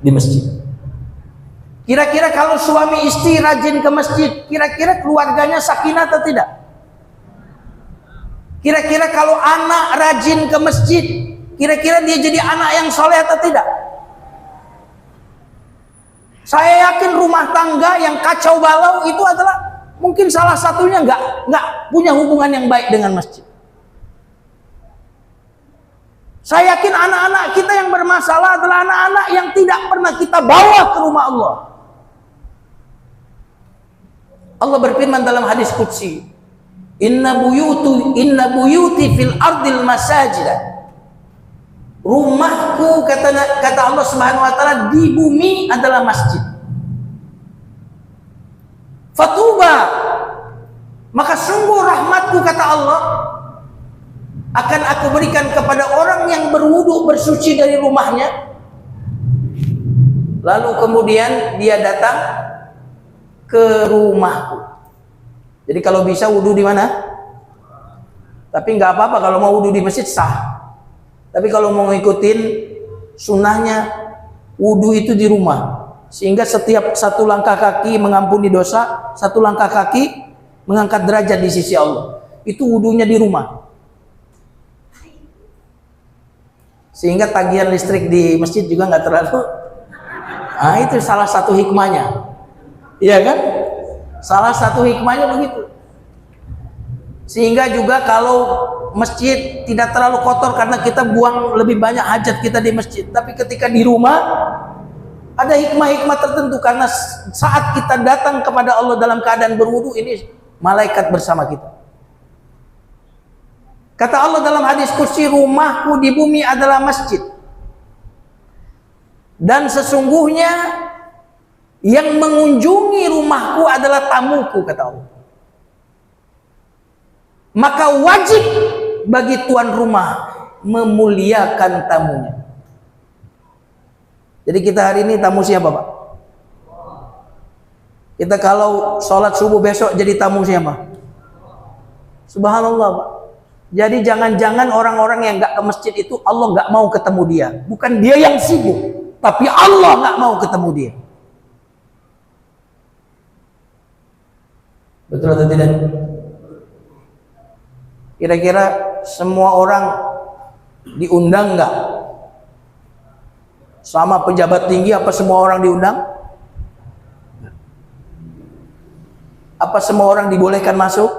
Di masjid. Kira-kira kalau suami istri rajin ke masjid, kira-kira keluarganya sakinah atau tidak? Kira-kira kalau anak rajin ke masjid, kira-kira dia jadi anak yang soleh atau tidak? Saya yakin rumah tangga yang kacau balau itu adalah mungkin salah satunya nggak punya hubungan yang baik dengan masjid. Saya yakin anak-anak kita yang bermasalah adalah anak-anak yang tidak pernah kita bawa ke rumah Allah. Allah berfirman dalam hadis qudsi, Inna buyuti fil ardil masajid. Rumahku, kata Allah Subhanahu wa taala, di bumi adalah masjid. Fatuba, maka sungguh rahmatku, kata Allah, akan aku berikan kepada orang yang berwudu bersuci dari rumahnya, lalu kemudian dia datang ke rumahku. Jadi kalau bisa wudu di mana? Tapi nggak apa-apa kalau mau wudu di masjid sah. Tapi kalau mau ngikutin sunnahnya, wudu itu di rumah. Sehingga setiap satu langkah kaki mengampuni dosa, satu langkah kaki mengangkat derajat di sisi Allah. Itu wudunya di rumah. Sehingga tagihan listrik di masjid juga nggak terlalu. Nah, itu salah satu hikmahnya. Iya kan? Salah satu hikmahnya begitu. Sehingga juga kalau masjid tidak terlalu kotor karena kita buang lebih banyak hajat kita di masjid. Tapi ketika di rumah ada hikmah-hikmah tertentu, karena saat kita datang kepada Allah dalam keadaan berwudu, ini malaikat bersama kita. Kata Allah dalam hadis qudsi, rumahku di bumi adalah masjid. Dan sesungguhnya yang mengunjungi rumahku adalah tamuku, kata Allah. Maka wajib bagi tuan rumah memuliakan tamunya. Jadi kita hari ini tamu siapa, Pak? Kita kalau sholat subuh besok jadi tamu siapa? Subhanallah, Pak. Jadi jangan-jangan orang-orang yang nggak ke masjid itu Allah nggak mau ketemu dia. Bukan dia yang sibuk, tapi Allah nggak mau ketemu dia. Betul atau tidak? Kira-kira semua orang diundang nggak? Sama pejabat tinggi apa semua orang diundang? Apa semua orang dibolehkan masuk?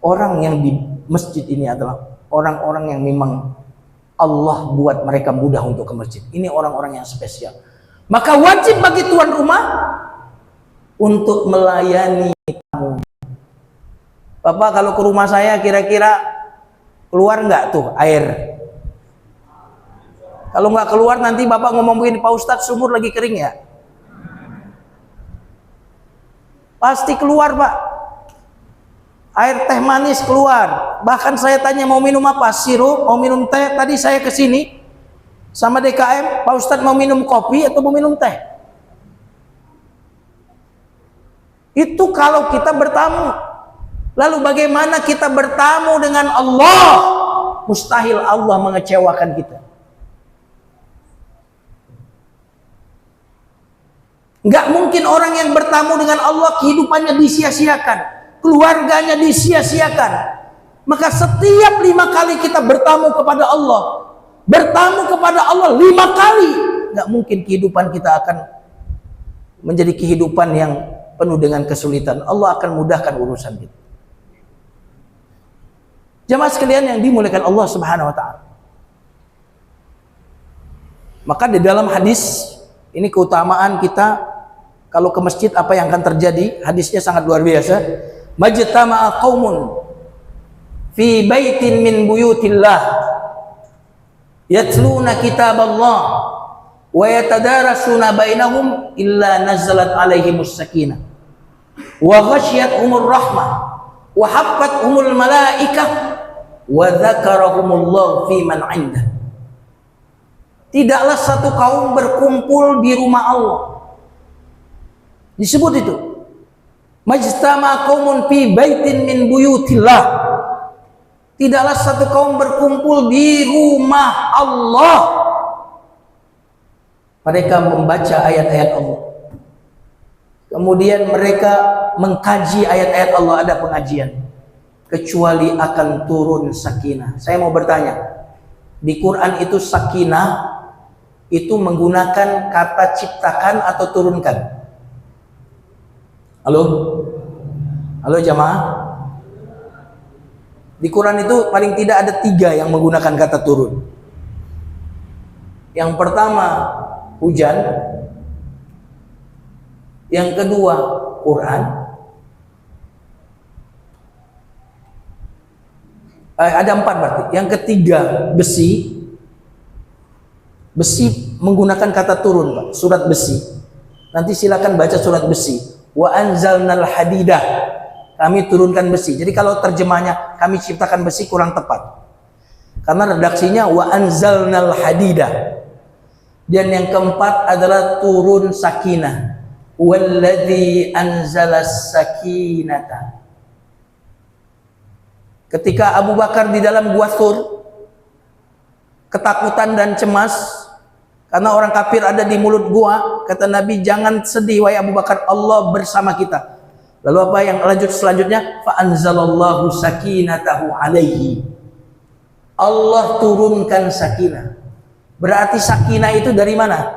Orang yang di masjid ini adalah orang-orang yang memang Allah buat mereka mudah untuk ke masjid. Ini orang-orang yang spesial. Maka wajib bagi tuan rumah untuk melayani tamu. Bapak kalau ke rumah saya kira-kira keluar nggak tuh air? Kalau nggak keluar nanti Bapak ngomong begini, Pak Ustadz sumur lagi kering ya? Pasti keluar, Pak. Air teh manis keluar. Bahkan saya tanya mau minum apa? Sirup, mau minum teh. Tadi saya kesini sama DKM, Pak Ustadz mau minum kopi atau mau minum teh? Itu kalau kita bertamu. Lalu bagaimana kita bertamu dengan Allah? Mustahil Allah mengecewakan kita. Nggak mungkin orang yang bertamu dengan Allah kehidupannya disia-siakan, keluarganya disia-siakan. Maka setiap 5 kali kita bertamu kepada Allah, 5 kali, nggak mungkin kehidupan kita akan menjadi kehidupan yang penuh dengan kesulitan. Allah akan mudahkan urusan kita. Jamaah sekalian yang dimuliakan Allah Subhanahu wa taala. Maka di dalam hadis ini keutamaan kita kalau ke masjid apa yang akan terjadi? Hadisnya sangat luar biasa. Majtama'a qaumun fi baitin min buyutillah yatluna kitaballah wa yatadarasuna bainahum illa nazalat alaihimus sakinah wa ghasyiyatuhumur rahmah wa haffatuhumul malaikah wa dzakarahumullahu fi man 'indah. Tidaklah satu kaum berkumpul di rumah Allah. Disebut itu. Majtama qaumun fi baitin min buyutillah. Tidaklah satu kaum berkumpul di rumah Allah. Mereka membaca ayat-ayat Allah. Kemudian mereka mengkaji ayat-ayat Allah, ada pengajian. Kecuali akan turun sakinah. Saya mau bertanya, di Quran itu sakinah itu menggunakan kata ciptakan atau turunkan? Halo? Halo jamaah? Di Quran itu paling tidak ada 3 yang menggunakan kata turun. Yang pertama hujan, yang kedua Quran, ada 4 berarti. Yang ketiga besi. Besi menggunakan kata turun, Pak. Surat besi. Nanti silakan baca surat besi. Wa anzalnal hadidah. Kami turunkan besi. Jadi kalau terjemahnya kami ciptakan besi kurang tepat. Karena redaksinya wa anzalnal hadidah. Dan yang keempat adalah turun sakinah. Walladzi anzalas sakinata. Ketika Abu Bakar di dalam gua Thur, ketakutan dan cemas karena orang kafir ada di mulut gua, kata Nabi, jangan sedih wahai Abu Bakar, Allah bersama kita. Lalu apa yang lanjut selanjutnya? Fa anzalallahu sakinatahu alaihi. Allah turunkan sakinah. Berarti sakinah itu dari mana?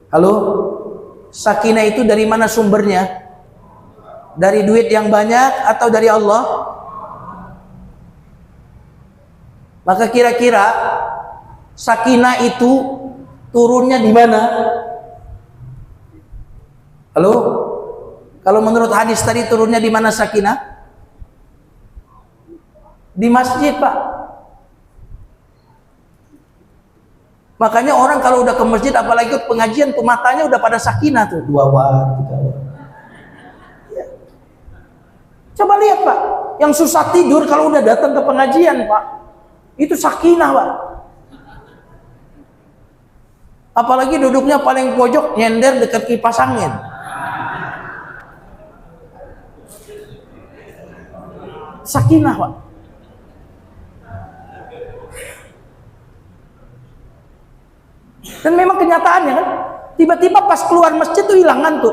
Halo? Sakinah itu dari mana sumbernya? Dari duit yang banyak atau dari Allah? Maka kira-kira sakinah itu turunnya di mana? Halo? Kalau menurut hadis tadi turunnya di mana sakinah? Di masjid, Pak. Makanya orang kalau udah ke masjid, apalagi ikut pengajian, tuh matanya udah pada sakinah tuh, 2 watt, 3 watt. Ya. Coba lihat, Pak, yang susah tidur kalau udah datang ke pengajian, Pak, itu sakinah, Pak. Apalagi duduknya paling pojok, nyender dekat kipas angin. Sakinah, Pak. Dan memang kenyataannya kan, tiba-tiba pas keluar masjid tuh hilang ngantuk.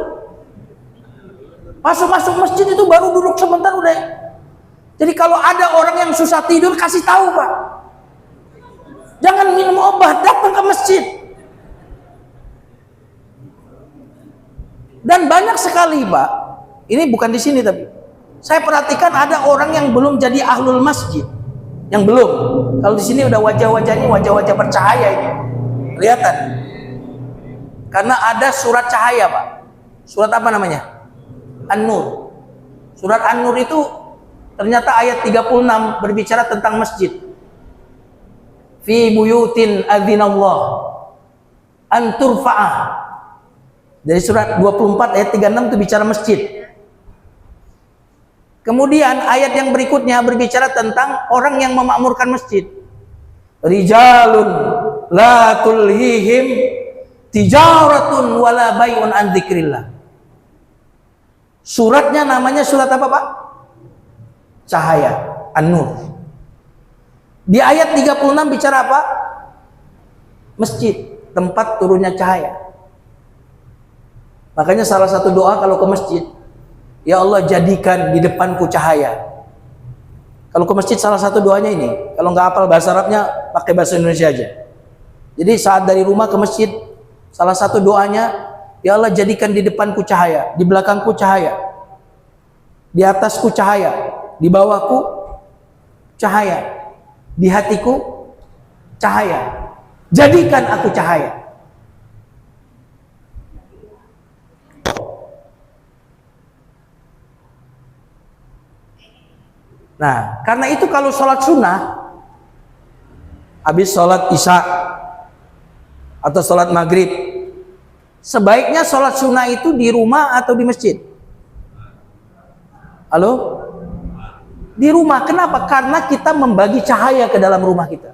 Masuk masjid itu baru duduk sebentar udah. Jadi kalau ada orang yang susah tidur, kasih tahu, Pak. Jangan minum obat, datang ke masjid. Dan banyak sekali, Pak. Ini bukan di sini tapi saya perhatikan ada orang yang belum jadi ahlul masjid. Yang belum. Kalau di sini udah wajah-wajahnya wajah-wajah bercahaya ini. Kelihatan. Karena ada surat cahaya, Pak. Surat apa namanya? An-Nur. Surat An-Nur itu ternyata ayat 36 berbicara tentang masjid. Fi buyutin adzinallah an turfa'ah. Dari surat 24 ayat 36 itu bicara masjid. Kemudian ayat yang berikutnya berbicara tentang orang yang memakmurkan masjid. Rijalun la tulhihim tijaratun wala bai'un an dzikrillah. Suratnya namanya surat apa, Pak? Cahaya, An-Nur. Di ayat 36 bicara apa? Masjid, tempat turunnya cahaya. Makanya salah satu doa kalau ke masjid, ya Allah jadikan di depanku cahaya. Kalau ke masjid salah satu doanya ini. Kalau nggak hafal bahasa Arabnya, pakai bahasa Indonesia aja. Jadi saat dari rumah ke masjid, salah satu doanya, ya Allah jadikan di depanku cahaya, di belakangku cahaya, di atasku cahaya, di bawahku cahaya, di hatiku cahaya. Jadikan aku cahaya. Nah, karena itu kalau sholat sunnah, habis sholat isya atau sholat maghrib, sebaiknya sholat sunnah itu di rumah atau di masjid? Halo? Di rumah. Kenapa? Karena kita membagi cahaya ke dalam rumah kita.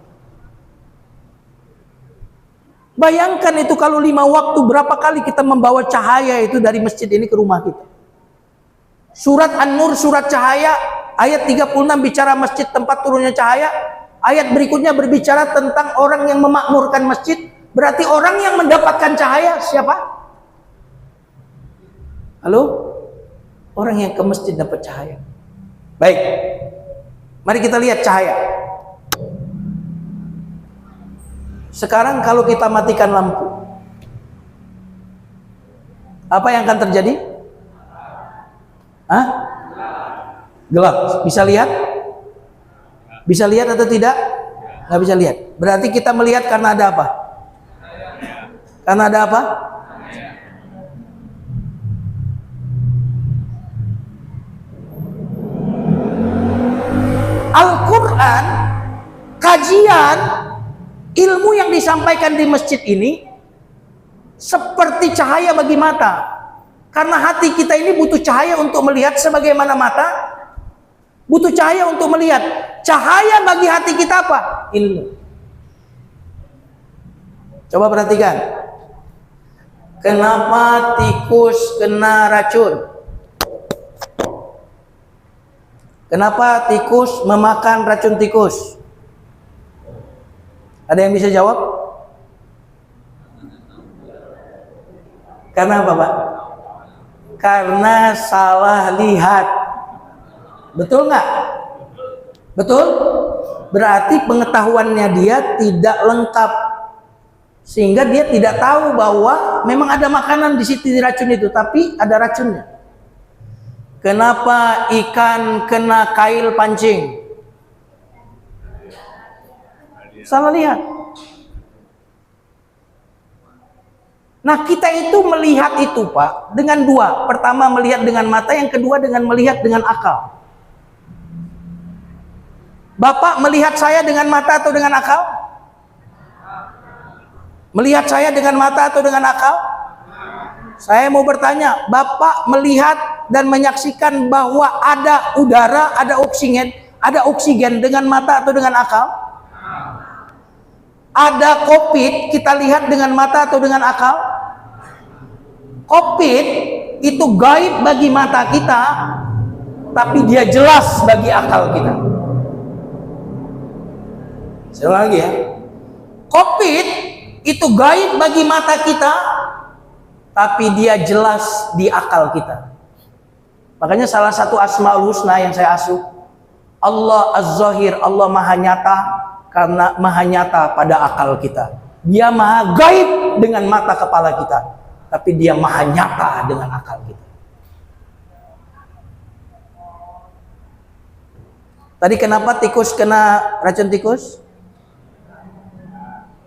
Bayangkan itu kalau 5 waktu, berapa kali kita membawa cahaya itu dari masjid ini ke rumah kita. Surat An-Nur, surat cahaya, ayat 36 bicara masjid tempat turunnya cahaya. Ayat berikutnya berbicara tentang orang yang memakmurkan masjid. Berarti orang yang mendapatkan cahaya siapa? Halo? Orang yang ke masjid dapat cahaya. Baik. Mari kita lihat cahaya. Sekarang kalau kita matikan lampu, apa yang akan terjadi? Hah? Gelap. Bisa lihat? Bisa lihat atau tidak? Nggak bisa lihat. Berarti kita melihat karena ada apa? Karena ada apa? Al-Quran, kajian, ilmu yang disampaikan di masjid ini seperti cahaya bagi mata. Karena hati kita ini butuh cahaya untuk melihat sebagaimana mata butuh cahaya untuk melihat. Cahaya bagi hati kita apa? Ilmu. Coba perhatikan. Kenapa tikus kena racun? Kenapa tikus memakan racun tikus? Ada yang bisa jawab? Karena apa, Pak? Karena salah lihat. Betul nggak? Betul? Berarti pengetahuannya dia tidak lengkap. Sehingga dia tidak tahu bahwa memang ada makanan di situ, di racun itu, tapi ada racunnya. Kenapa ikan kena kail pancing? Salah lihat. Nah, kita itu melihat itu, Pak, dengan dua. Pertama melihat dengan mata, yang kedua dengan melihat dengan akal. Bapak melihat saya dengan mata atau dengan akal? Melihat saya dengan mata atau dengan akal? Saya mau bertanya, Bapak melihat dan menyaksikan bahwa ada udara, ada oksigen dengan mata atau dengan akal? Ada COVID, kita lihat dengan mata atau dengan akal? COVID itu gaib bagi mata kita, tapi dia jelas bagi akal kita. Saya ulang lagi ya. COVID itu gaib bagi mata kita, tapi dia jelas di akal kita. Makanya salah satu Asmaul Husna yang saya asuh, Allah Az-Zahir, Allah Maha Nyata, karena Maha Nyata pada akal kita. Dia Maha Gaib dengan mata kepala kita, tapi dia Maha Nyata dengan akal kita. Tadi kenapa tikus kena racun tikus?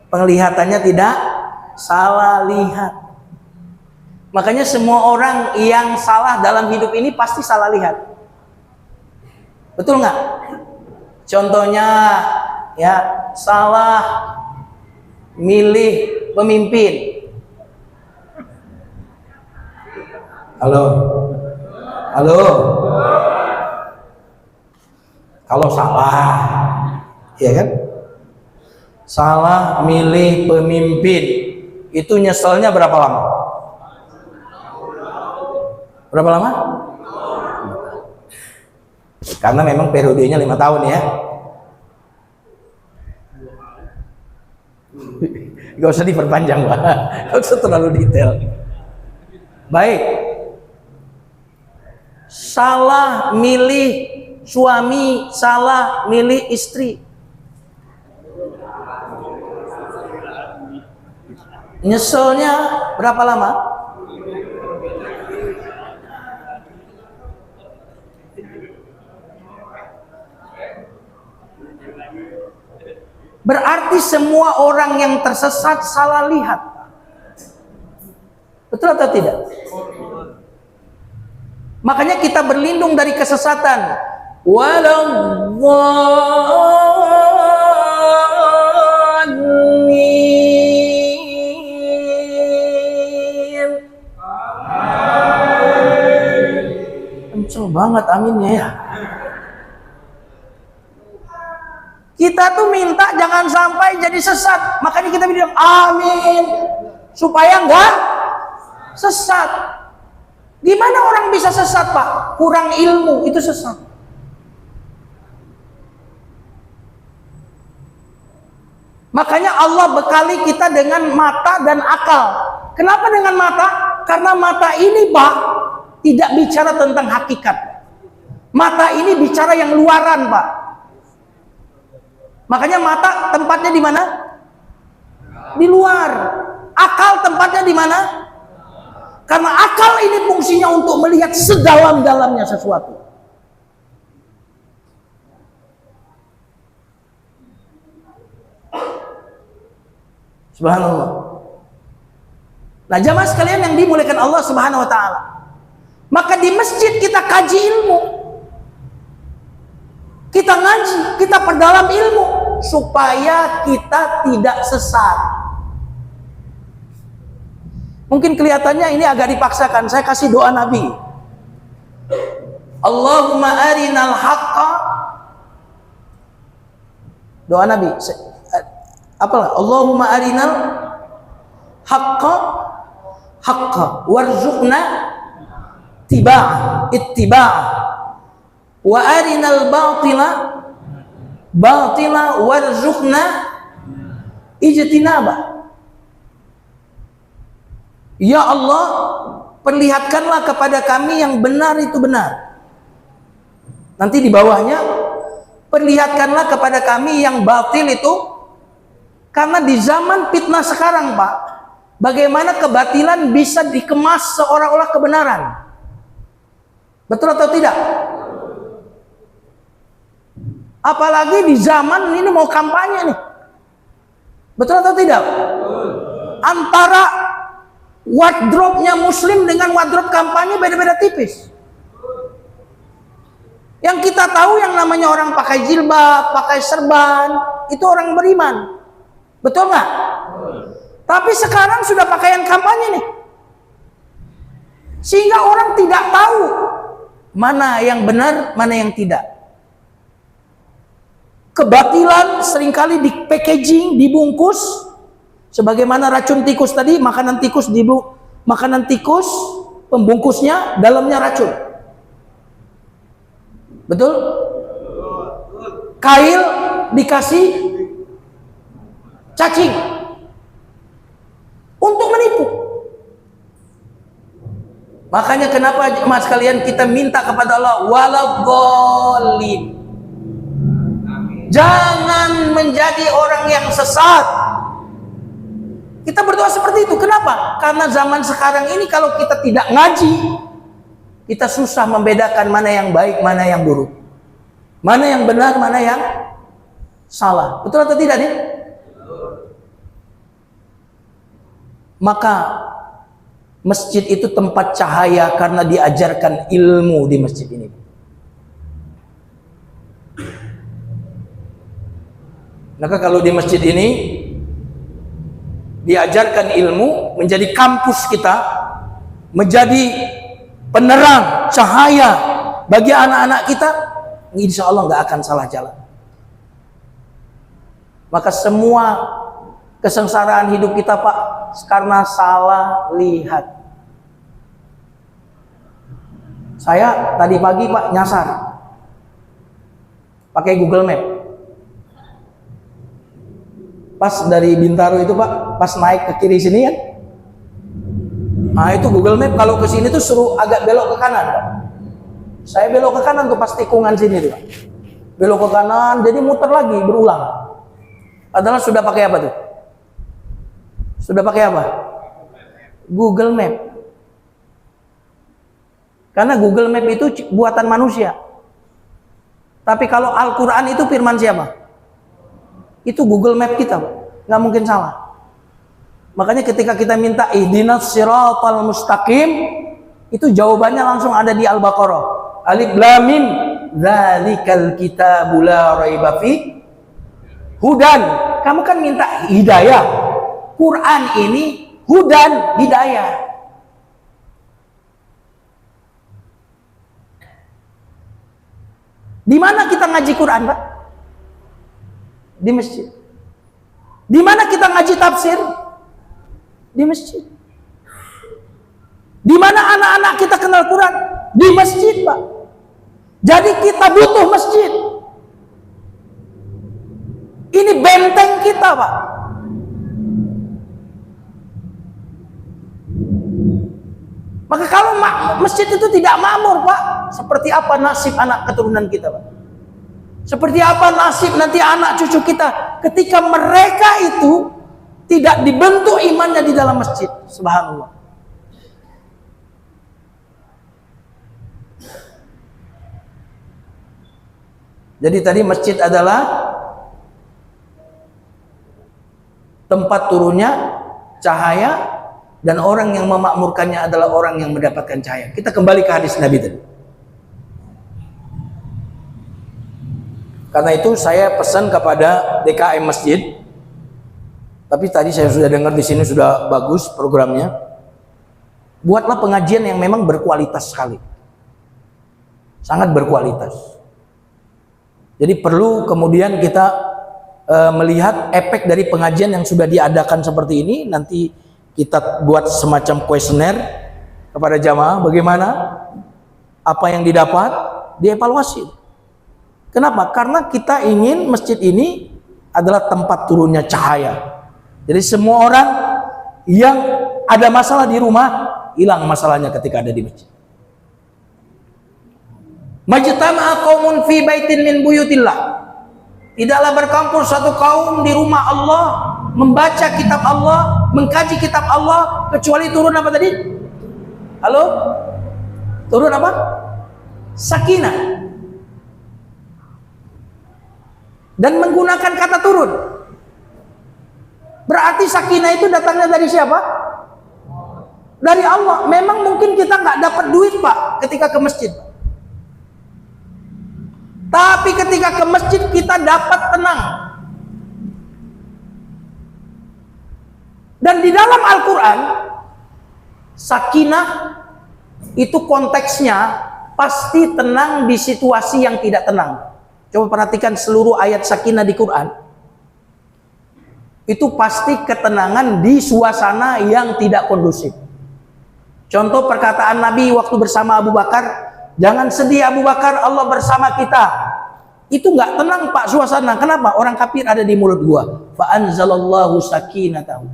Penglihatannya tidak salah lihat. Makanya semua orang yang salah dalam hidup ini pasti salah lihat. Betul nggak? Contohnya ya, salah milih pemimpin. Halo. Halo. Kalau salah, ya kan? Salah milih pemimpin, itu nyeselnya berapa lama? Berapa lama? Karena memang periodenya 5 tahun ya. Gak usah diperpanjang, Pak. Gak usah terlalu detail. Baik. Salah milih suami, salah milih istri. Nyeselnya berapa lama? Berarti semua orang yang tersesat salah lihat. Betul atau tidak? Makanya kita berlindung dari kesesatan. Kenceng banget aminnya ya. Kita tuh minta jangan sampai jadi sesat. Makanya kita bilang amin, supaya enggak sesat. Gimana orang bisa sesat, Pak? Kurang ilmu, itu sesat. Makanya Allah bekali kita dengan mata dan akal. Kenapa dengan mata? Karena mata ini, Pak, tidak bicara tentang hakikat. Mata ini bicara yang luaran, Pak. Makanya mata tempatnya di mana? Di luar. Akal tempatnya di mana? Karena akal ini fungsinya untuk melihat sedalam-dalamnya sesuatu. Subhanallah. Nah, jamaah sekalian yang dimuliakan Allah Subhanahu wa taala. Maka di masjid kita kaji ilmu. Kita ngaji, kita perdalam ilmu supaya kita tidak sesat. Mungkin kelihatannya ini agak dipaksakan. Saya kasih doa Nabi. Allahumma arinal haqqa. Doa Nabi. Apalah? Allahumma arinal haqqa haqqa warzuqna ittiba'ah. Wa arinal batila batila warzuqna ijtinaba. Ya Allah, perlihatkanlah kepada kami yang benar itu benar. Nanti di bawahnya, perlihatkanlah kepada kami yang batil itu Karena di zaman fitnah sekarang, Pak, bagaimana kebatilan bisa dikemas seolah-olah kebenaran. Betul atau tidak? Apalagi di zaman ini mau kampanye nih. Betul atau tidak? Antara wardrobe-nya muslim dengan wardrobe kampanye beda-beda tipis. Yang kita tahu yang namanya orang pakai jilbab, pakai serban, itu orang beriman. Betul nggak? Tapi sekarang sudah pakaian kampanye nih. Sehingga orang tidak tahu mana yang benar, mana yang tidak. Kebatilan seringkali di packaging, dibungkus sebagaimana racun tikus tadi, makanan tikus pembungkusnya dalamnya racun. Betul? Kail dikasih cacing untuk menipu. Makanya kenapa jemaah sekalian kita minta kepada Allah waladhdallin. Jangan menjadi orang yang sesat. Kita berdoa seperti itu. Kenapa? Karena zaman sekarang ini kalau kita tidak ngaji, kita susah membedakan mana yang baik, mana yang buruk. Mana yang benar, mana yang salah. Betul atau tidak nih? Maka masjid itu tempat cahaya karena diajarkan ilmu di masjid ini. Maka kalau di masjid ini diajarkan ilmu, menjadi kampus kita, menjadi penerang, cahaya bagi anak-anak kita, insya Allah nggak akan salah jalan. Maka semua kesengsaraan hidup kita, Pak, karena salah lihat. Saya tadi pagi, Pak, nyasar pakai Google Map. Pas dari Bintaro itu, Pak, pas naik ke kiri sini kan, nah itu Google Map kalau ke sini tuh suruh agak belok ke kanan, Pak. Saya belok ke kanan tuh pas tikungan sini tuh, Pak. Belok ke kanan, jadi muter lagi, berulang. Padahal sudah pakai apa tuh? Sudah pakai apa? Google Map. Karena Google Map itu buatan manusia. Tapi kalau Al-Quran itu firman siapa? Itu Google Map kita, Pak. Nggak mungkin salah. Makanya ketika kita minta ihdinas siratal mustaqim, itu jawabannya langsung ada di Al-Baqarah. Alif lam mim, dzalikal kitabul la raiba fi hudan. Kamu kan minta hidayah. Quran ini hudan, hidayah. Di mana kita ngaji Quran, Pak? Di masjid. Di mana kita ngaji tafsir? Di masjid. Di mana anak-anak kita kenal Quran? Di masjid, Pak. Jadi kita butuh masjid. Ini benteng kita, Pak. Maka kalau masjid itu tidak makmur, Pak, seperti apa nasib anak keturunan kita, Pak? Seperti apa nasib nanti anak cucu kita ketika mereka itu tidak dibentuk imannya di dalam masjid? Subhanallah. Jadi tadi masjid adalah tempat turunnya cahaya, dan orang yang memakmurkannya adalah orang yang mendapatkan cahaya. Kita kembali ke hadis Nabi tadi. Karena itu saya pesan kepada DKM Masjid. Tapi tadi saya sudah dengar di sini sudah bagus programnya. Buatlah pengajian yang memang berkualitas sekali. Sangat berkualitas. Jadi perlu kemudian kita melihat efek dari pengajian yang sudah diadakan seperti ini. Nanti kita buat semacam kuesioner kepada jamaah, bagaimana apa yang didapat, dievaluasi. Kenapa? Karena kita ingin masjid ini adalah tempat turunnya cahaya. Jadi semua orang yang ada masalah di rumah, hilang masalahnya ketika ada di masjid. Majtama'a qaumun fi baitin min buyutillah. Tidaklah berkumpul satu kaum di rumah Allah, membaca kitab Allah, mengkaji kitab Allah, kecuali turun apa tadi? Halo? Turun apa? Sakinah. Dan menggunakan kata turun. Berarti sakinah itu datangnya dari siapa? Dari Allah. Memang mungkin kita nggak dapat duit, Pak, ketika ke masjid. Tapi ketika ke masjid kita dapat tenang. Dan di dalam Al-Quran, sakinah itu konteksnya pasti tenang di situasi yang tidak tenang. Coba perhatikan seluruh ayat sakinah di Quran. Itu pasti ketenangan di suasana yang tidak kondusif. Contoh perkataan Nabi waktu bersama Abu Bakar, jangan sedih Abu Bakar, Allah bersama kita. Itu nggak tenang, Pak, suasana. Kenapa? Orang kafir ada di mulut gua. Fa anzalallahu sakinatahu.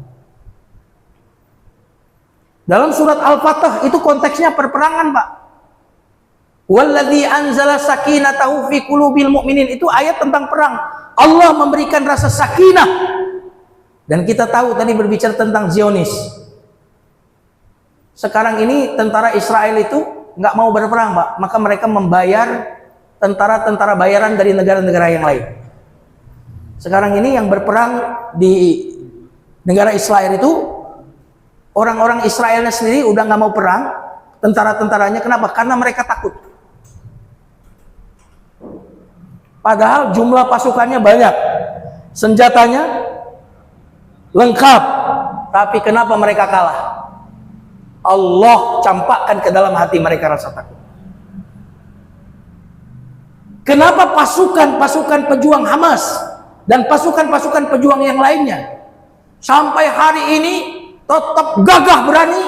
Dalam surat Al-Fatah itu konteksnya perperangan, Pak. Walladzi anzala sakinatahu fi qulubil mu'minin, itu ayat tentang perang. Allah memberikan rasa sakinah. Dan kita tahu tadi berbicara tentang Zionis. Sekarang ini tentara Israel itu nggak mau berperang, Pak. Maka mereka membayar tentara-tentara bayaran dari negara-negara yang lain. Sekarang ini yang berperang di negara Israel itu orang-orang Israelnya sendiri udah nggak mau perang, tentara-tentaranya. Kenapa? Karena mereka takut. Padahal jumlah pasukannya banyak, senjatanya lengkap, tapi kenapa mereka kalah? Allah campakkan ke dalam hati mereka rasa takut. Kenapa pasukan-pasukan pejuang Hamas dan pasukan-pasukan pejuang yang lainnya sampai hari ini tetap gagah berani?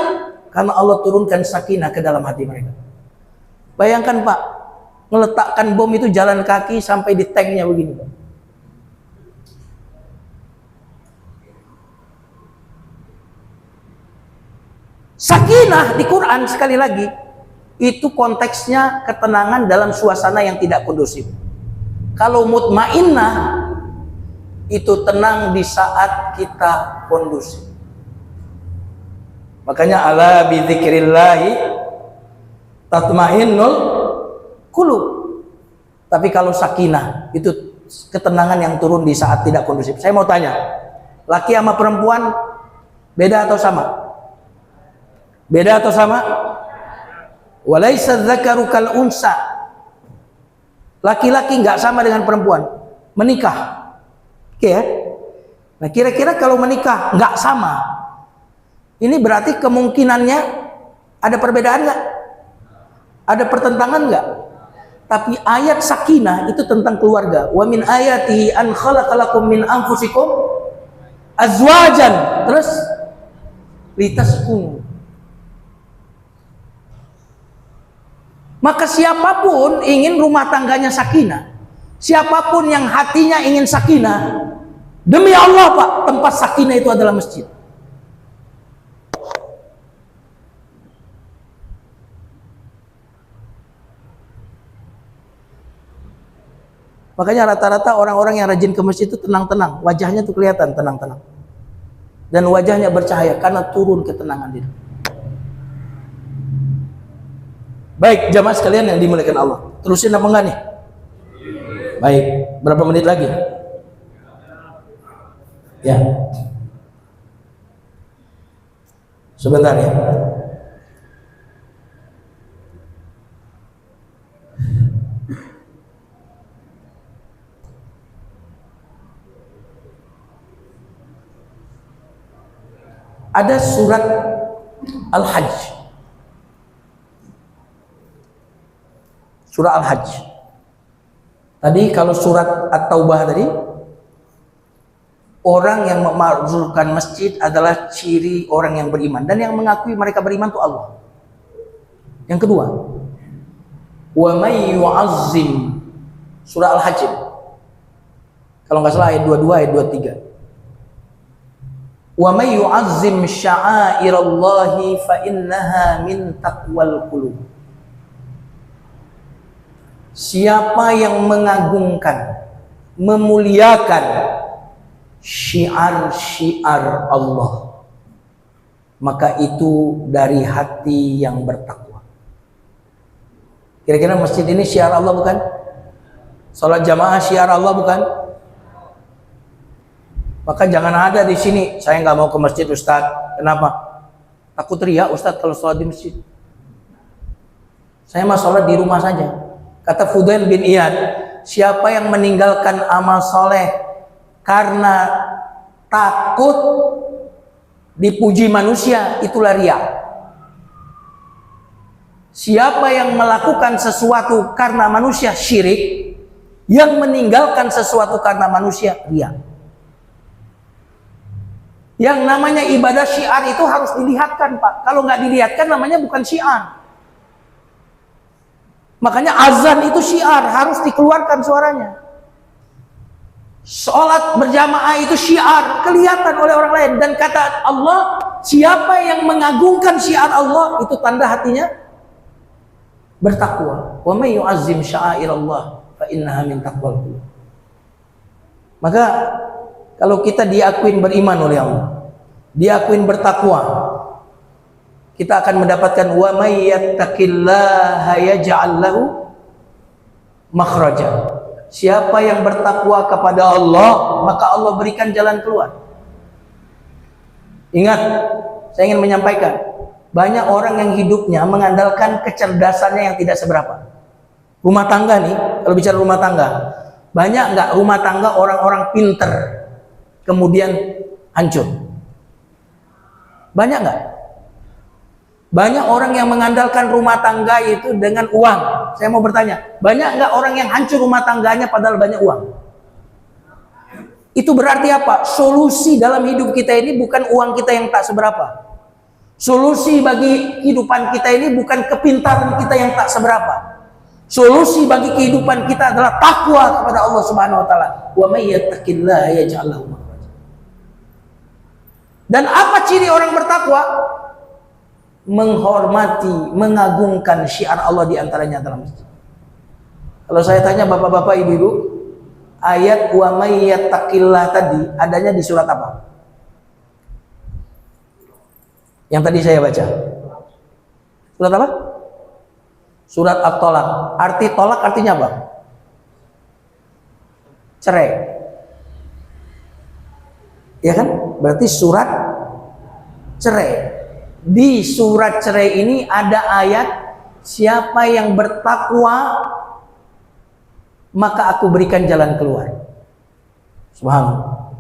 Karena Allah turunkan sakinah ke dalam hati mereka. Bayangkan, Pak, meletakkan bom itu jalan kaki sampai di tanknya begini, Pak. Sakinah di Quran sekali lagi itu konteksnya ketenangan dalam suasana yang tidak kondusif. Kalau mutmainnah itu tenang di saat kita kondusif. Makanya ala bi dzikrillahi tatmainnul qulub. Tapi kalau sakinah itu ketenangan yang turun di saat tidak kondusif. Saya mau tanya, laki sama perempuan beda atau sama? Beda atau sama? Walaisa dzakaru kal unsa. Laki-laki nggak sama dengan perempuan. Menikah. Oke ya? Nah, kira-kira kalau menikah nggak sama, ini berarti kemungkinannya ada perbedaan nggak? Ada pertentangan nggak? Tapi ayat sakinah itu tentang keluarga. Wa min ayatihi an khalaqalakum min anfusikum azwajan. Terus litaskunu. Maka siapapun ingin rumah tangganya sakinah, siapapun yang hatinya ingin sakinah, demi Allah, Pak, tempat sakinah itu adalah masjid. Makanya rata-rata orang-orang yang rajin ke masjid itu tenang-tenang, wajahnya tuh kelihatan tenang-tenang. Dan wajahnya bercahaya karena turun ketenangan itu. Baik, jamaah sekalian yang dimuliakan Allah. Terusin apa enggak nih? Baik, berapa menit lagi? Ya. Sebentar ya. Ada surat Al-Hajj. Surah Al-Hajj. Tadi kalau surat At-Taubah tadi, orang yang memakzulkan masjid adalah ciri orang yang beriman, dan yang mengakui mereka beriman itu Allah. Yang kedua, wa may yu'azzim, surah Al-Hajj. Kalau nggak salah ayat 22, ayat 23. Wa may yu'azzim sya'airallahi fa innaha min taqwal qulub. Siapa yang mengagungkan memuliakan syiar-syiar Allah, maka itu dari hati yang bertakwa. Kira-kira masjid ini syiar Allah bukan? Salat jamaah syiar Allah bukan? Maka jangan ada di sini, saya nggak mau ke masjid Ustaz. Kenapa? Takut riya Ustaz kalau sholat di masjid. Saya mah sholat di rumah saja. Kata Fudail bin Iyad, siapa yang meninggalkan amal soleh karena takut dipuji manusia, itulah riya. Siapa yang melakukan sesuatu karena manusia, syirik. Yang meninggalkan sesuatu karena manusia, riya. Yang namanya ibadah syiar itu harus dilihatkan, Pak. Kalau nggak dilihatkan namanya bukan syiar. Makanya azan itu syiar, harus dikeluarkan suaranya. Sholat berjamaah itu syiar, kelihatan oleh orang lain. Dan kata Allah, siapa yang mengagungkan syiar Allah, itu tanda hatinya bertakwa. Wa may yu'azzim sya'airallah fa innaha min taqwal qulub. Maka kalau kita diakuin beriman oleh Allah, diakuin bertakwa, kita akan mendapatkan wa may yattaqillaha yaj'al lahu makhraja. Siapa yang bertakwa kepada Allah, maka Allah berikan jalan keluar. Ingat, saya ingin menyampaikan, banyak orang yang hidupnya mengandalkan kecerdasannya yang tidak seberapa. Rumah tangga nih, kalau bicara rumah tangga, banyak nggak rumah tangga orang-orang pinter kemudian hancur? Banyak nggak? Banyak orang yang mengandalkan rumah tangga itu dengan uang. Saya mau bertanya, banyak nggak orang yang hancur rumah tangganya padahal banyak uang? Itu berarti apa? Solusi dalam hidup kita ini bukan uang kita yang tak seberapa. Solusi bagi kehidupan kita ini bukan kepintaran kita yang tak seberapa. Solusi bagi kehidupan kita adalah takwa kepada Allah Subhanahu wa taala. Wa may yattaqillaha yaj'al lahu makhraja. Dan apa ciri orang bertakwa? Menghormati, mengagungkan syiar Allah di antaranya dalam masjid. Kalau saya tanya bapak-bapak, ibu-ibu, ayat wa may yattaqillah tadi adanya di surat apa? Yang tadi saya baca. Surat apa? Surat At-Tolak. Arti tolak artinya apa? Cerai. Ya kan? Berarti surat cerai. Di surat cerai ini ada ayat, siapa yang bertakwa maka aku berikan jalan keluar. Subhanallah.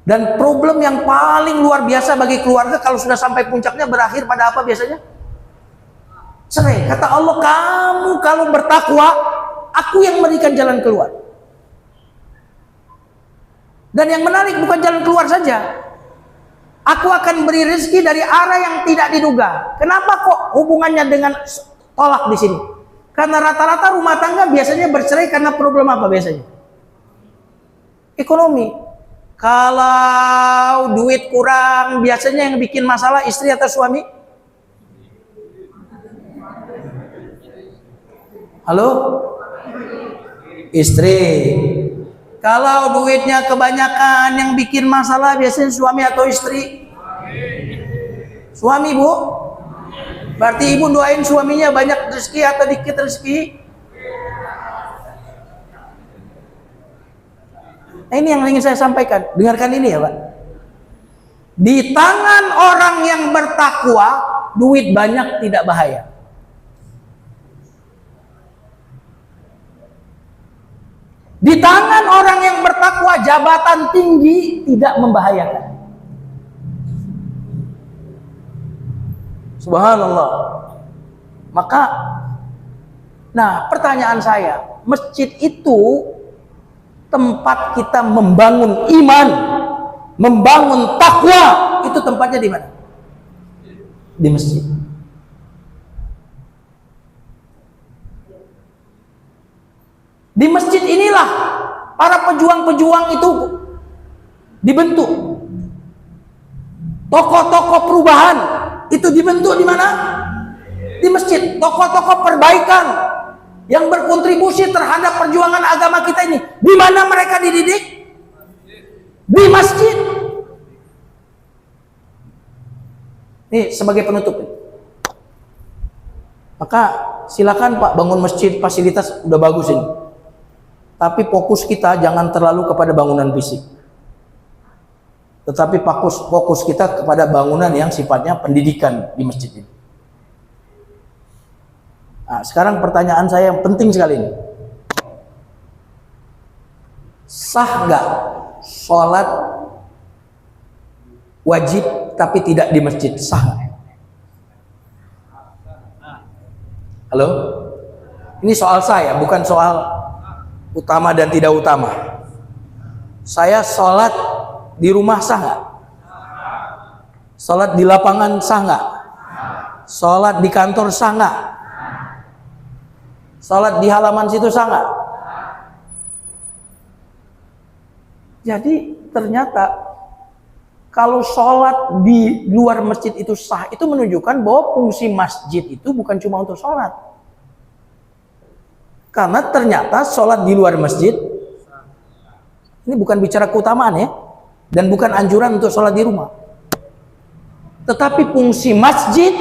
Dan problem yang paling luar biasa bagi keluarga kalau sudah sampai puncaknya berakhir pada apa biasanya? Cerai. Kata Allah, kamu kalau bertakwa, aku yang memberikan jalan keluar. Dan yang menarik bukan jalan keluar saja. Aku akan beri rezeki dari arah yang tidak diduga. Kenapa kok hubungannya dengan tolak di sini? Karena rata-rata rumah tangga biasanya bercerai karena problem apa biasanya? Ekonomi. Kalau duit kurang, biasanya yang bikin masalah istri atau suami? Halo? Istri. Kalau duitnya kebanyakan, yang bikin masalah biasanya suami atau istri? Suami, Bu. Berarti ibu doain suaminya banyak rezeki atau dikit rezeki? Nah, ini yang ingin saya sampaikan. Dengarkan ini ya, Pak. Di tangan orang yang bertakwa, duit banyak tidak bahaya. Di tangan orang yang bertakwa, jabatan tinggi tidak membahayakan. Subhanallah. Maka, nah pertanyaan saya, masjid itu tempat kita membangun iman, membangun takwa, itu tempatnya di mana? Di masjid. Di masjid inilah para pejuang-pejuang itu dibentuk. Tokoh-tokoh perubahan itu dibentuk di mana? Di masjid. Tokoh-tokoh perbaikan yang berkontribusi terhadap perjuangan agama kita ini. Di mana mereka dididik? Di masjid. Nih sebagai penutup. Maka silakan Pak bangun masjid, fasilitas udah bagus ini. Tapi fokus kita jangan terlalu kepada bangunan fisik. Tetapi fokus kita kepada bangunan yang sifatnya pendidikan di masjid ini. Nah, sekarang pertanyaan saya yang penting sekali ini. Sah nggak sholat wajib tapi tidak di masjid? Sah nggak? Halo? Ini soal saya, bukan soal utama dan tidak utama. Saya sholat di rumah sah nggak? Sholat di lapangan sah nggak? Sholat di kantor sah nggak? Sholat di halaman situ sah nggak? Jadi ternyata kalau sholat di luar masjid itu sah, itu menunjukkan bahwa fungsi masjid itu bukan cuma untuk sholat. Karena ternyata sholat di luar masjid, ini bukan bicara keutamaan ya, dan bukan anjuran untuk sholat di rumah. Tetapi fungsi masjid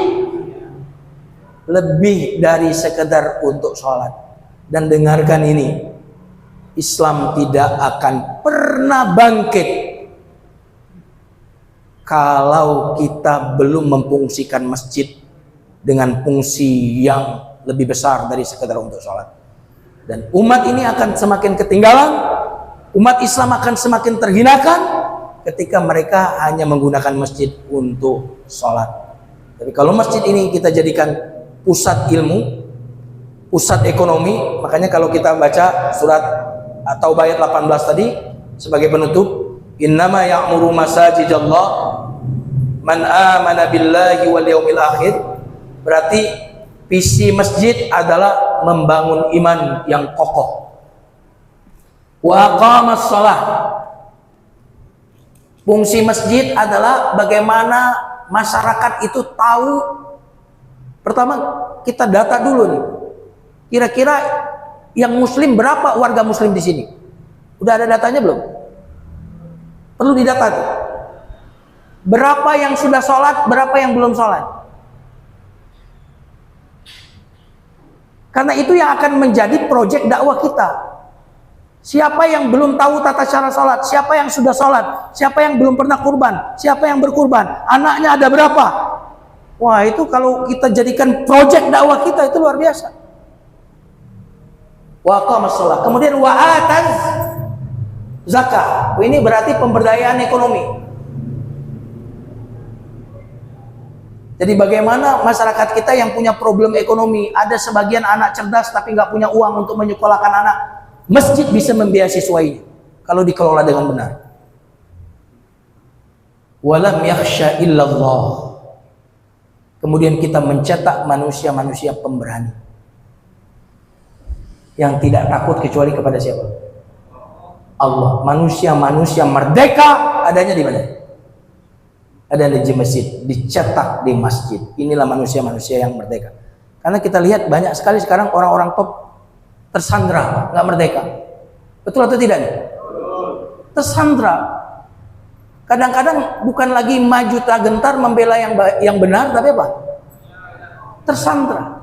lebih dari sekedar untuk sholat. Dan dengarkan ini, Islam tidak akan pernah bangkit kalau kita belum memfungsikan masjid dengan fungsi yang lebih besar dari sekedar untuk sholat. Dan umat ini akan semakin ketinggalan, umat Islam akan semakin terhinakan ketika mereka hanya menggunakan masjid untuk sholat. Tapi kalau masjid ini kita jadikan pusat ilmu, pusat ekonomi, makanya kalau kita baca surat atau ayat 18 tadi sebagai penutup, innama ya'muru masajidallah man amana billahi wal yaumil akhir, berarti visi masjid adalah membangun iman yang kokoh. Wa aqamas shalah, fungsi masjid adalah bagaimana masyarakat itu tahu. Pertama kita data dulu nih, kira-kira yang muslim berapa warga muslim di sini? Udah ada datanya belum? Perlu didata tuh. Berapa yang sudah sholat, berapa yang belum sholat? Karena itu yang akan menjadi proyek dakwah kita. Siapa yang belum tahu tata cara sholat, siapa yang sudah sholat, siapa yang belum pernah kurban, siapa yang berkurban, anaknya ada berapa? Wah, itu kalau kita jadikan proyek dakwah kita itu luar biasa. Wa aqamas shalah, kemudian wa ataz zakat. Ini berarti pemberdayaan ekonomi. Jadi bagaimana masyarakat kita yang punya problem ekonomi, ada sebagian anak cerdas tapi nggak punya uang untuk menyekolahkan anak, masjid bisa membiayai kalau dikelola dengan benar. Walam yakhsha illallah. Kemudian kita mencetak manusia-manusia pemberani yang tidak takut kecuali kepada siapa? Allah. Manusia-manusia merdeka adanya di mana? Ada di masjid, dicetak di masjid. Inilah manusia-manusia yang merdeka. Karena kita lihat banyak sekali sekarang orang-orang top tersandra, nggak merdeka. Betul atau tidak? Tersandra. Kadang-kadang bukan lagi maju tak gentar membela yang benar, tapi apa? Tersandra.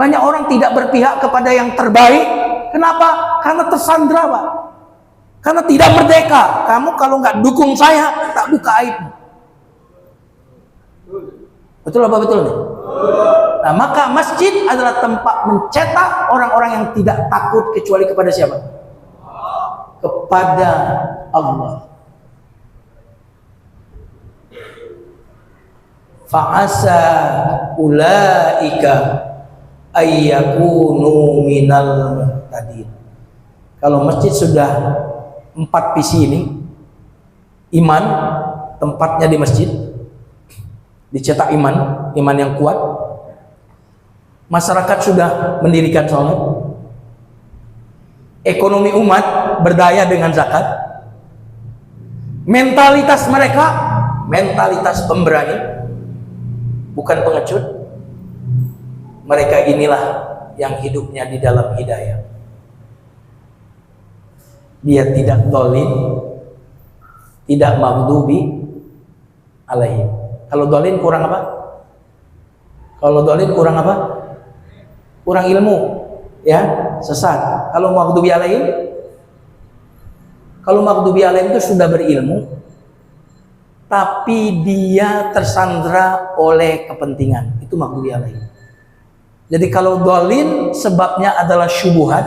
Banyak orang tidak berpihak kepada yang terbaik. Kenapa? Karena tersandra, Pak. Karena tidak merdeka. Kamu kalau nggak dukung saya, tak buka aib. Betul apa betul nih? Nah, maka masjid adalah tempat mencetak orang-orang yang tidak takut kecuali kepada siapa? Kepada Allah. Fa'asa ulaika ayyakunu minal muhtadin. Kalau masjid sudah 4 visi ini, iman tempatnya di masjid, dicetak iman yang kuat, masyarakat sudah mendirikan sholat, ekonomi umat berdaya dengan zakat, mentalitas mereka mentalitas pemberani, bukan pengecut. Mereka inilah yang hidupnya di dalam hidayah. Dia tidak dolin, tidak maghdubi alaihim. Kalau dolin kurang apa? Kalau dolin kurang apa? Kurang ilmu, ya, sesat. Kalau maghdubi alaihim, kalau maghdubi alaihim itu sudah berilmu, tapi dia tersandra oleh kepentingan, itu maghdubi alaihim. Jadi kalau dolin sebabnya adalah syubuhat.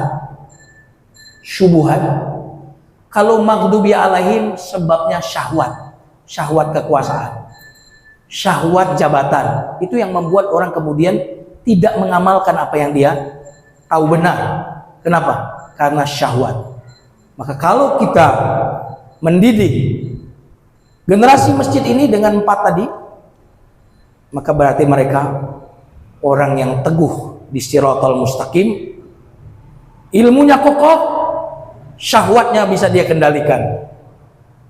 Kalau maghdubi alaihim sebabnya syahwat kekuasaan, syahwat jabatan. Itu yang membuat orang kemudian tidak mengamalkan apa yang dia tahu benar. Kenapa? Karena syahwat. Maka kalau kita mendidik generasi masjid ini dengan 4 tadi, maka berarti mereka orang yang teguh di Shiratal Mustaqim, ilmunya kokoh, syahwatnya bisa dia kendalikan.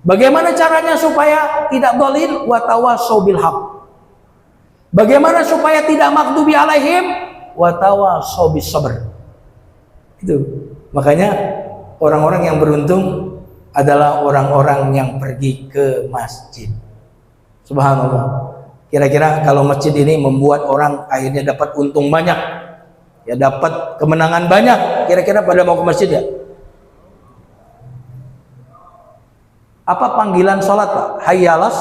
Bagaimana caranya supaya tidak dolil? Wa tawasau bil haq. Bagaimana supaya tidak maghdubi alaihim? Wa tawasau bis sabr. Itu. Makanya orang-orang yang beruntung adalah orang-orang yang pergi ke masjid. Subhanallah. Kira-kira kalau masjid ini membuat orang akhirnya dapat untung banyak, ya dapat kemenangan banyak, kira-kira pada mau ke masjid ya? Apa panggilan sholat Pak? Hayyalas.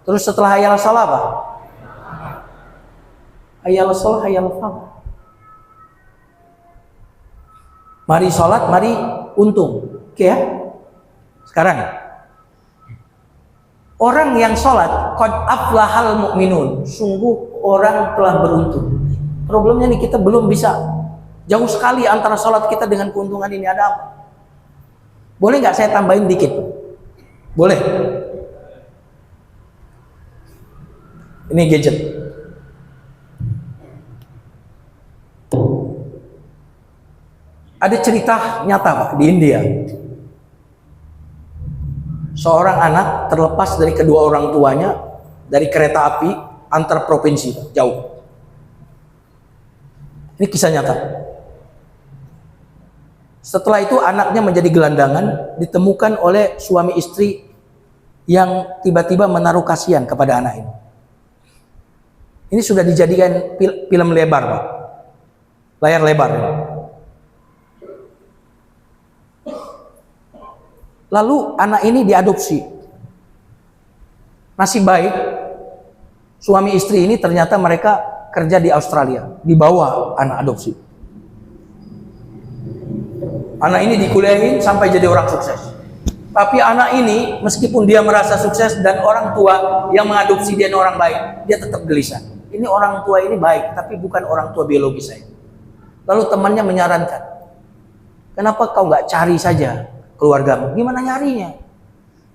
Terus setelah hayyalas sholat apa? Hayyalas sholat, hayyalas sholat. Mari sholat, mari untung. Oke ya? Sekarang orang yang sholat, qad aflahal mu'minun, sungguh orang telah beruntung. Problemnya nih, kita belum bisa. Jauh sekali antara sholat kita dengan keuntungan ini. Ada apa? Boleh nggak saya tambahin dikit? Boleh. Ini gadget. Ada cerita nyata Pak di India. Seorang anak terlepas dari kedua orang tuanya dari kereta api antar provinsi, jauh. Ini kisah nyata. Setelah itu anaknya menjadi gelandangan, ditemukan oleh suami istri yang tiba-tiba menaruh kasihan kepada anak ini. Ini sudah dijadikan film lebar Pak. Layar lebar. Lalu anak ini diadopsi. Nasib baik, suami istri ini ternyata mereka kerja di Australia, dibawa anak adopsi. Anak ini dikuliahin sampai jadi orang sukses. Tapi anak ini meskipun dia merasa sukses dan orang tua yang mengadopsi dia orang baik, dia tetap gelisah. Ini orang tua ini baik, tapi bukan orang tua biologis saya. Lalu temannya menyarankan, kenapa kau nggak cari saja keluargamu? Gimana nyarinya?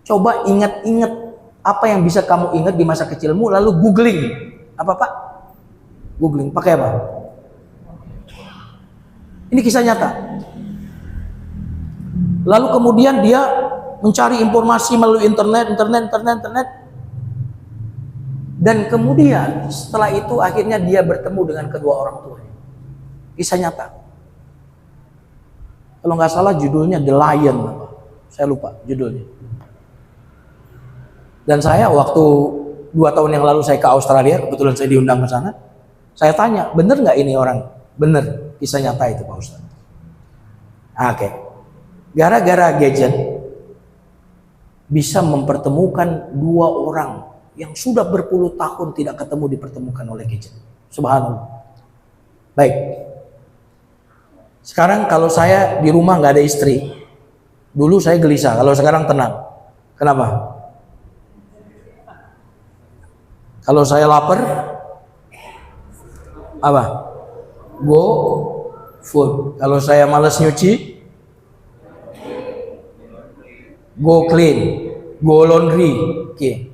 Coba ingat-ingat apa yang bisa kamu ingat di masa kecilmu, lalu googling. Apa Pak? Googling. Pakai apa? Ini kisah nyata. Lalu kemudian dia mencari informasi melalui internet. Dan kemudian setelah itu akhirnya dia bertemu dengan kedua orang tuanya. Kisah nyata. Kalau nggak salah judulnya The Lion. Saya lupa judulnya. Dan saya waktu 2 tahun yang lalu saya ke Australia, kebetulan saya diundang ke sana. Saya tanya, bener nggak ini orang? Bener, kisah nyata itu Pak Ustaz. Oke. Gara-gara gadget bisa mempertemukan 2 orang yang sudah berpuluh tahun tidak ketemu dipertemukan oleh gadget. Subhanallah. Baik. Sekarang kalau saya di rumah nggak ada istri, dulu saya gelisah. Kalau sekarang tenang. Kenapa? Kalau saya lapar, apa? Go food. Kalau saya malas nyuci, go clean, go laundry. Oke.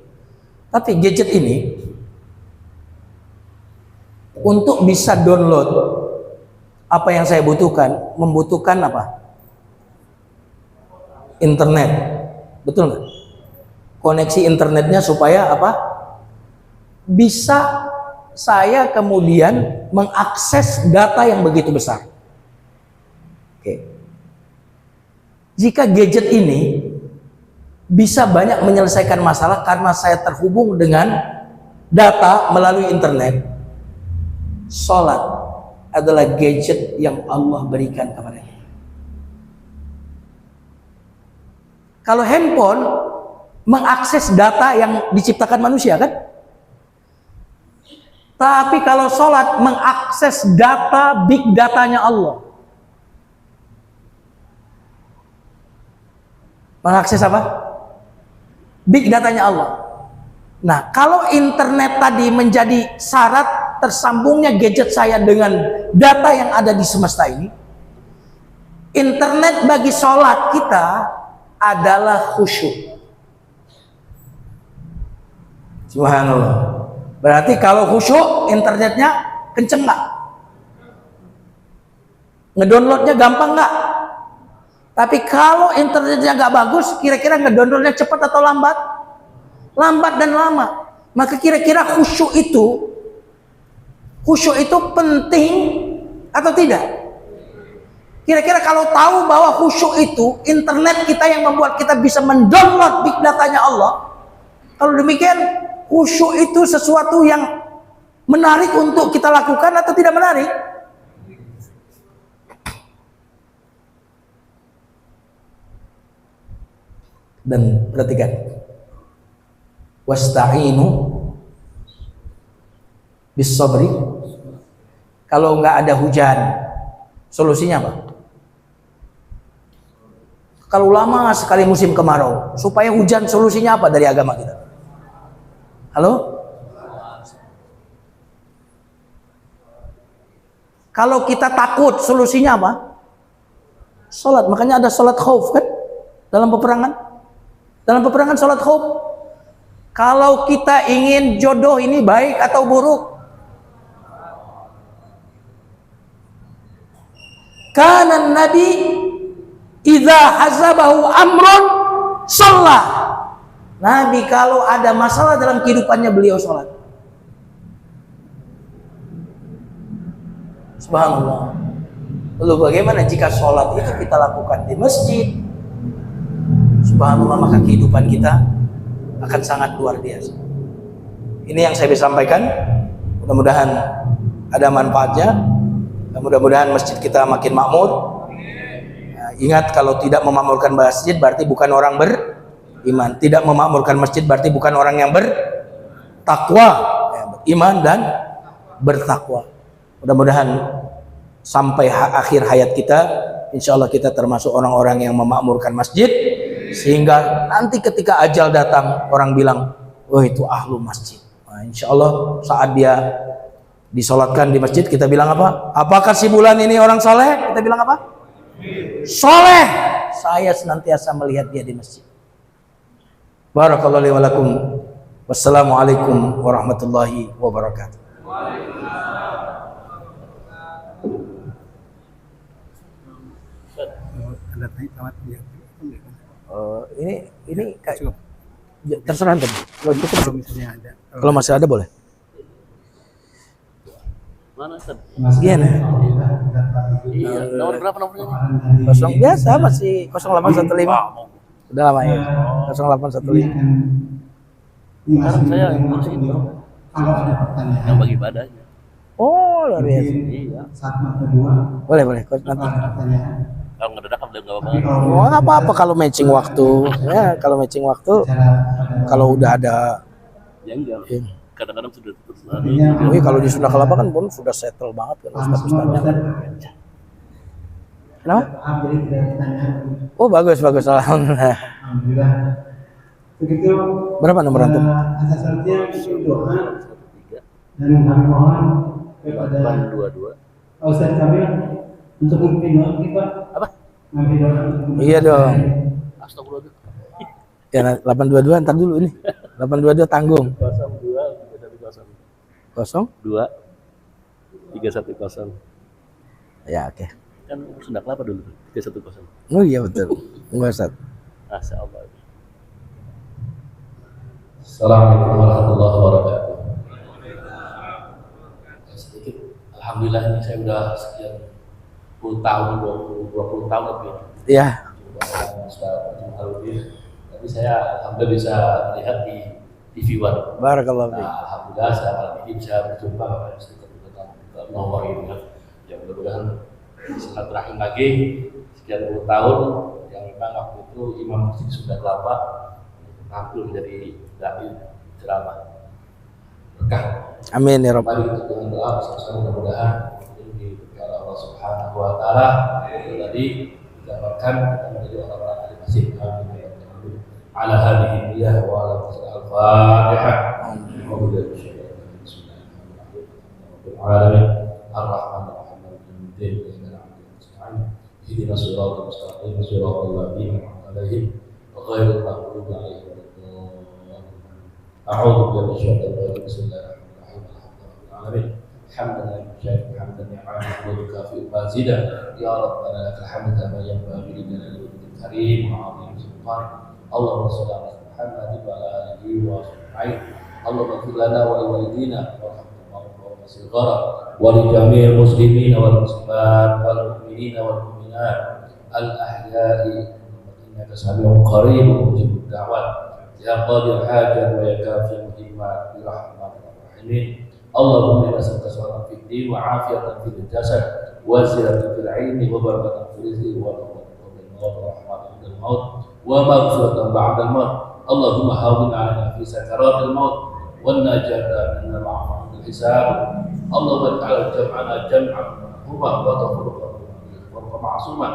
Tapi gadget ini untuk bisa download apa yang saya butuhkan, membutuhkan apa? Internet. Betul nggak? Koneksi internetnya supaya apa? Bisa saya kemudian mengakses data yang begitu besar. Oke. Jika gadget ini bisa banyak menyelesaikan masalah karena saya terhubung dengan data melalui internet, sholat adalah gadget yang Allah berikan kepada kita. Kalau handphone mengakses data yang diciptakan manusia kan? Tapi kalau sholat mengakses data, big datanya Allah. Mengakses apa? Big datanya Allah. Nah, kalau internet tadi menjadi syarat tersambungnya gadget saya dengan data yang ada di semesta ini, internet bagi sholat kita adalah khusyuk. Subhanallah. Berarti kalau khusyuk, internetnya kenceng nggak? Ngedownloadnya gampang nggak? Tapi kalau internetnya nggak bagus, kira-kira ngedownloadnya cepat atau lambat? Lambat dan lama. Maka kira-kira khusyuk itu penting atau tidak? Kira-kira kalau tahu bahwa khusyuk itu internet kita yang membuat kita bisa mendownload big datanya Allah, kalau demikian khusyuk itu sesuatu yang menarik untuk kita lakukan atau tidak menarik? Dan perhatikan, wasta'inu bis sabri. Kalau nggak ada hujan, solusinya apa? Kalau lama sekali musim kemarau, supaya hujan, solusinya apa dari agama kita? Halo? Kalau kita takut, solusinya apa? Salat. Makanya ada salat khauf kan? Dalam peperangan. Dalam peperangan salat khauf. Kalau kita ingin jodoh ini baik atau buruk, kana Nabi idza hazabahu amrun shalla. Nabi kalau ada masalah dalam kehidupannya beliau sholat. Subhanallah. Lalu bagaimana jika sholat itu kita lakukan di masjid? Subhanallah, maka kehidupan kita akan sangat luar biasa. Ini yang saya bisa sampaikan. Mudah-mudahan ada manfaatnya. Mudah-mudahan masjid kita makin makmur. Nah, ingat, kalau tidak memakmurkan masjid berarti bukan orang beriman. Tidak memakmurkan masjid berarti bukan orang yang bertakwa, beriman dan bertakwa. Mudah-mudahan sampai akhir hayat kita, insya Allah kita termasuk orang-orang yang memakmurkan masjid, sehingga nanti ketika ajal datang orang bilang, oh itu ahlu masjid. Nah, insya Allah saat dia disolatkan di masjid, kita bilang apa? Apakah si bulan ini orang soleh? Kita bilang apa? Soleh. Saya senantiasa melihat dia di masjid. Barakallahu li wa lakum. Wassalamualaikum warahmatullahi wabarakatuh. Ini kayak terserah antum. Kalau misalnya ada. Kalau masih ada boleh. Mana Ustaz? Gimana? Iya, nomor berapa nomornya? Kosong biasa masih 0815. Udah lama ya. 0815. Sekarang saya yang ngurusin yang bagi ibadahnya. Oh, luar biasa. Iya. Boleh nanti. Kalau ngedadak kan udah nggak apa-apa. Oh, nggak apa-apa kalau matching waktu. Ya, kalau matching waktu, kalau udah ada. Jengkel. Kadang-kadang sudah terus. Kalau di Sunda Kelapa kan pun sudah settle banget kan ustaz-ustaznya. Kenapa? Oh, bagus. Alhamdulillah. Begitu. Berapa nomor antum? Asasnya doa dan kami mohon kepada 822. Ustaz Kamil untuk memimpin doa kita. Apa? Memimpin doa. Iya dong. Astagfirullah. Ya 822 ntar dulu ini. 822 tanggung. 02 310. Ya, oke. Kan Sunda Kelapa dulu 310. Oh iya betul. Enggak Ustaz. Masyaallah. Assalamualaikum warahmatullahi wabarakatuh. Alhamdulillah ini saya udah sekian puluh tahun, 20 tahun lebih. Iya. Ustaz Jamaludin. Tapi saya alhamdulillah bisa lihat di TV One. Barakallahu fiik. Nah, alhamdulillah saya malam ini bisa berjumpa dengan Ustaz Nawar ini ya. Yang mudah-mudahan silaturahim lagi sekian puluh tahun yang memang waktu itu Imam Masjid Sunda Kelapa tampil menjadi dai ceramah. Berkah. Amin ya rabbal. Mari kita dengan doa bersama-sama mudah-mudahan ini oleh Allah Subhanahu wa taala tadi didapatkan kita menjadi orang-orang ahli masjid. Amin. Ala hadhihi niyah wa ala al-Fatihah. Alamin ar-Rahman ar-Rahim al-Din اهدنا الصراط المستقيم صراط الذين أنعمت عليهم غير المغضوب عليهم ولا الضالين أعوذ بالله من الشيطان الرجيم بسم الله الرحمن الرحيم الحمد لله رب العالمين حمدا لله حمدا يعاني ويكافئ مزيدا يا ربنا لك الحمد كما ينبغي لجلال وجهك الكريم وعظيم سلطانك اللهم صل على محمد وعلى آله وصحبه اللهم اغفر لنا ولوالدينا وارحمنا وصغارا ولجميع المسلمين والمسلمات والمؤمنين والمؤمنات الأحياء إنك سميع قريب مجيب الدعوات يا قاضي الحاجات ويا كافي المهمات برحمتك الراحمين اللهم إنا نسألك صلاة في الدين وعافية في الجسد وزيادة في العلم وبركة في الرزق والموت ورحمة عند الموت ومغفرة بعد الموت اللهم هون علينا في سكرات الموت والنجاة من العفو عند الحساب اللهم اجعل جمعنا جمعا مرحوما وتفرقا معصوما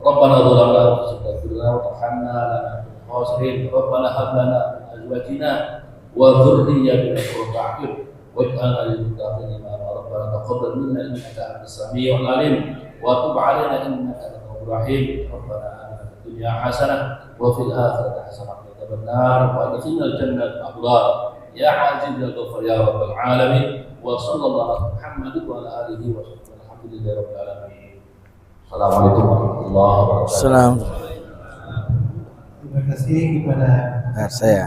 ربنا ظلمنا انفسنا فاغفر لنا وارحمنا لنكن خاسرين ربنا هب لنا من ازواجنا وذريتنا قرة اعين واجعلنا للمتقين اماما ربنا تقبل منا انك انت السميع العليم وتب علينا انك انت التواب الرحيم ربنا اتنا في الدنيا حسنه وفي الاخره حسنه وقنا النار وادخلنا الجنه الابرار يا عزيز يا غفار يا رب العالمين وصلى الله على محمد وعلى اله وصحبه الحمد لله رب العالمين. Assalamualaikum warahmatullahi wabarakatuh. Salam. Terima kasih kepada Saya.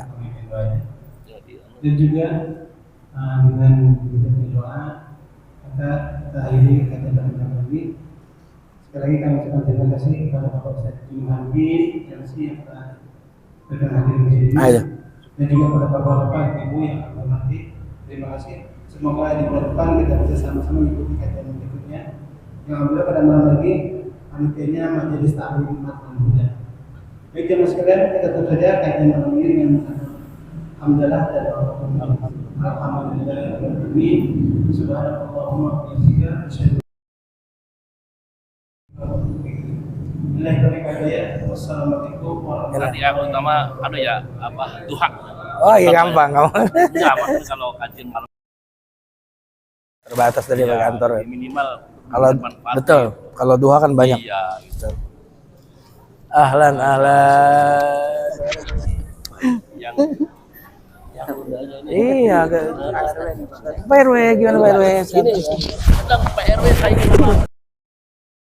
Dan juga dengan kita doa maka kita akhiri kajian kita lagi. Sekali lagi kami ucapkan terima kasih kepada Bapak Ustaz Jumhandi yang telah berkenan hadir di sini. Ayo. Dan juga kepada bapak-bapak ibu yang kami hormati. Terima kasih. Semoga di bulan depan kita bisa sama-sama mengikuti kajian berikutnya. Yang alhamdulillah pada malam lagi panitianya majelis taklim Matlan Huda. Baik jemaah sekalian, kita tutup saja kajian malam ini dengan alhamdulillah dan alhamdulillah subhanallahumma wa bihamdika asyhadu an la ilaha illa anta wassalamualaikum warahmatullahi Yang utama ya duha. Oh iya gampang kamu. Ya, maksudnya kalau kajian malam Terbatas dari kantor. minimal Kalau bermanfaat. betul, kalau duha kan banyak. Iya, gitu. Ahlan. Yang Iya, Pak RW gimana Pak RW? ini sedang Pak RW saya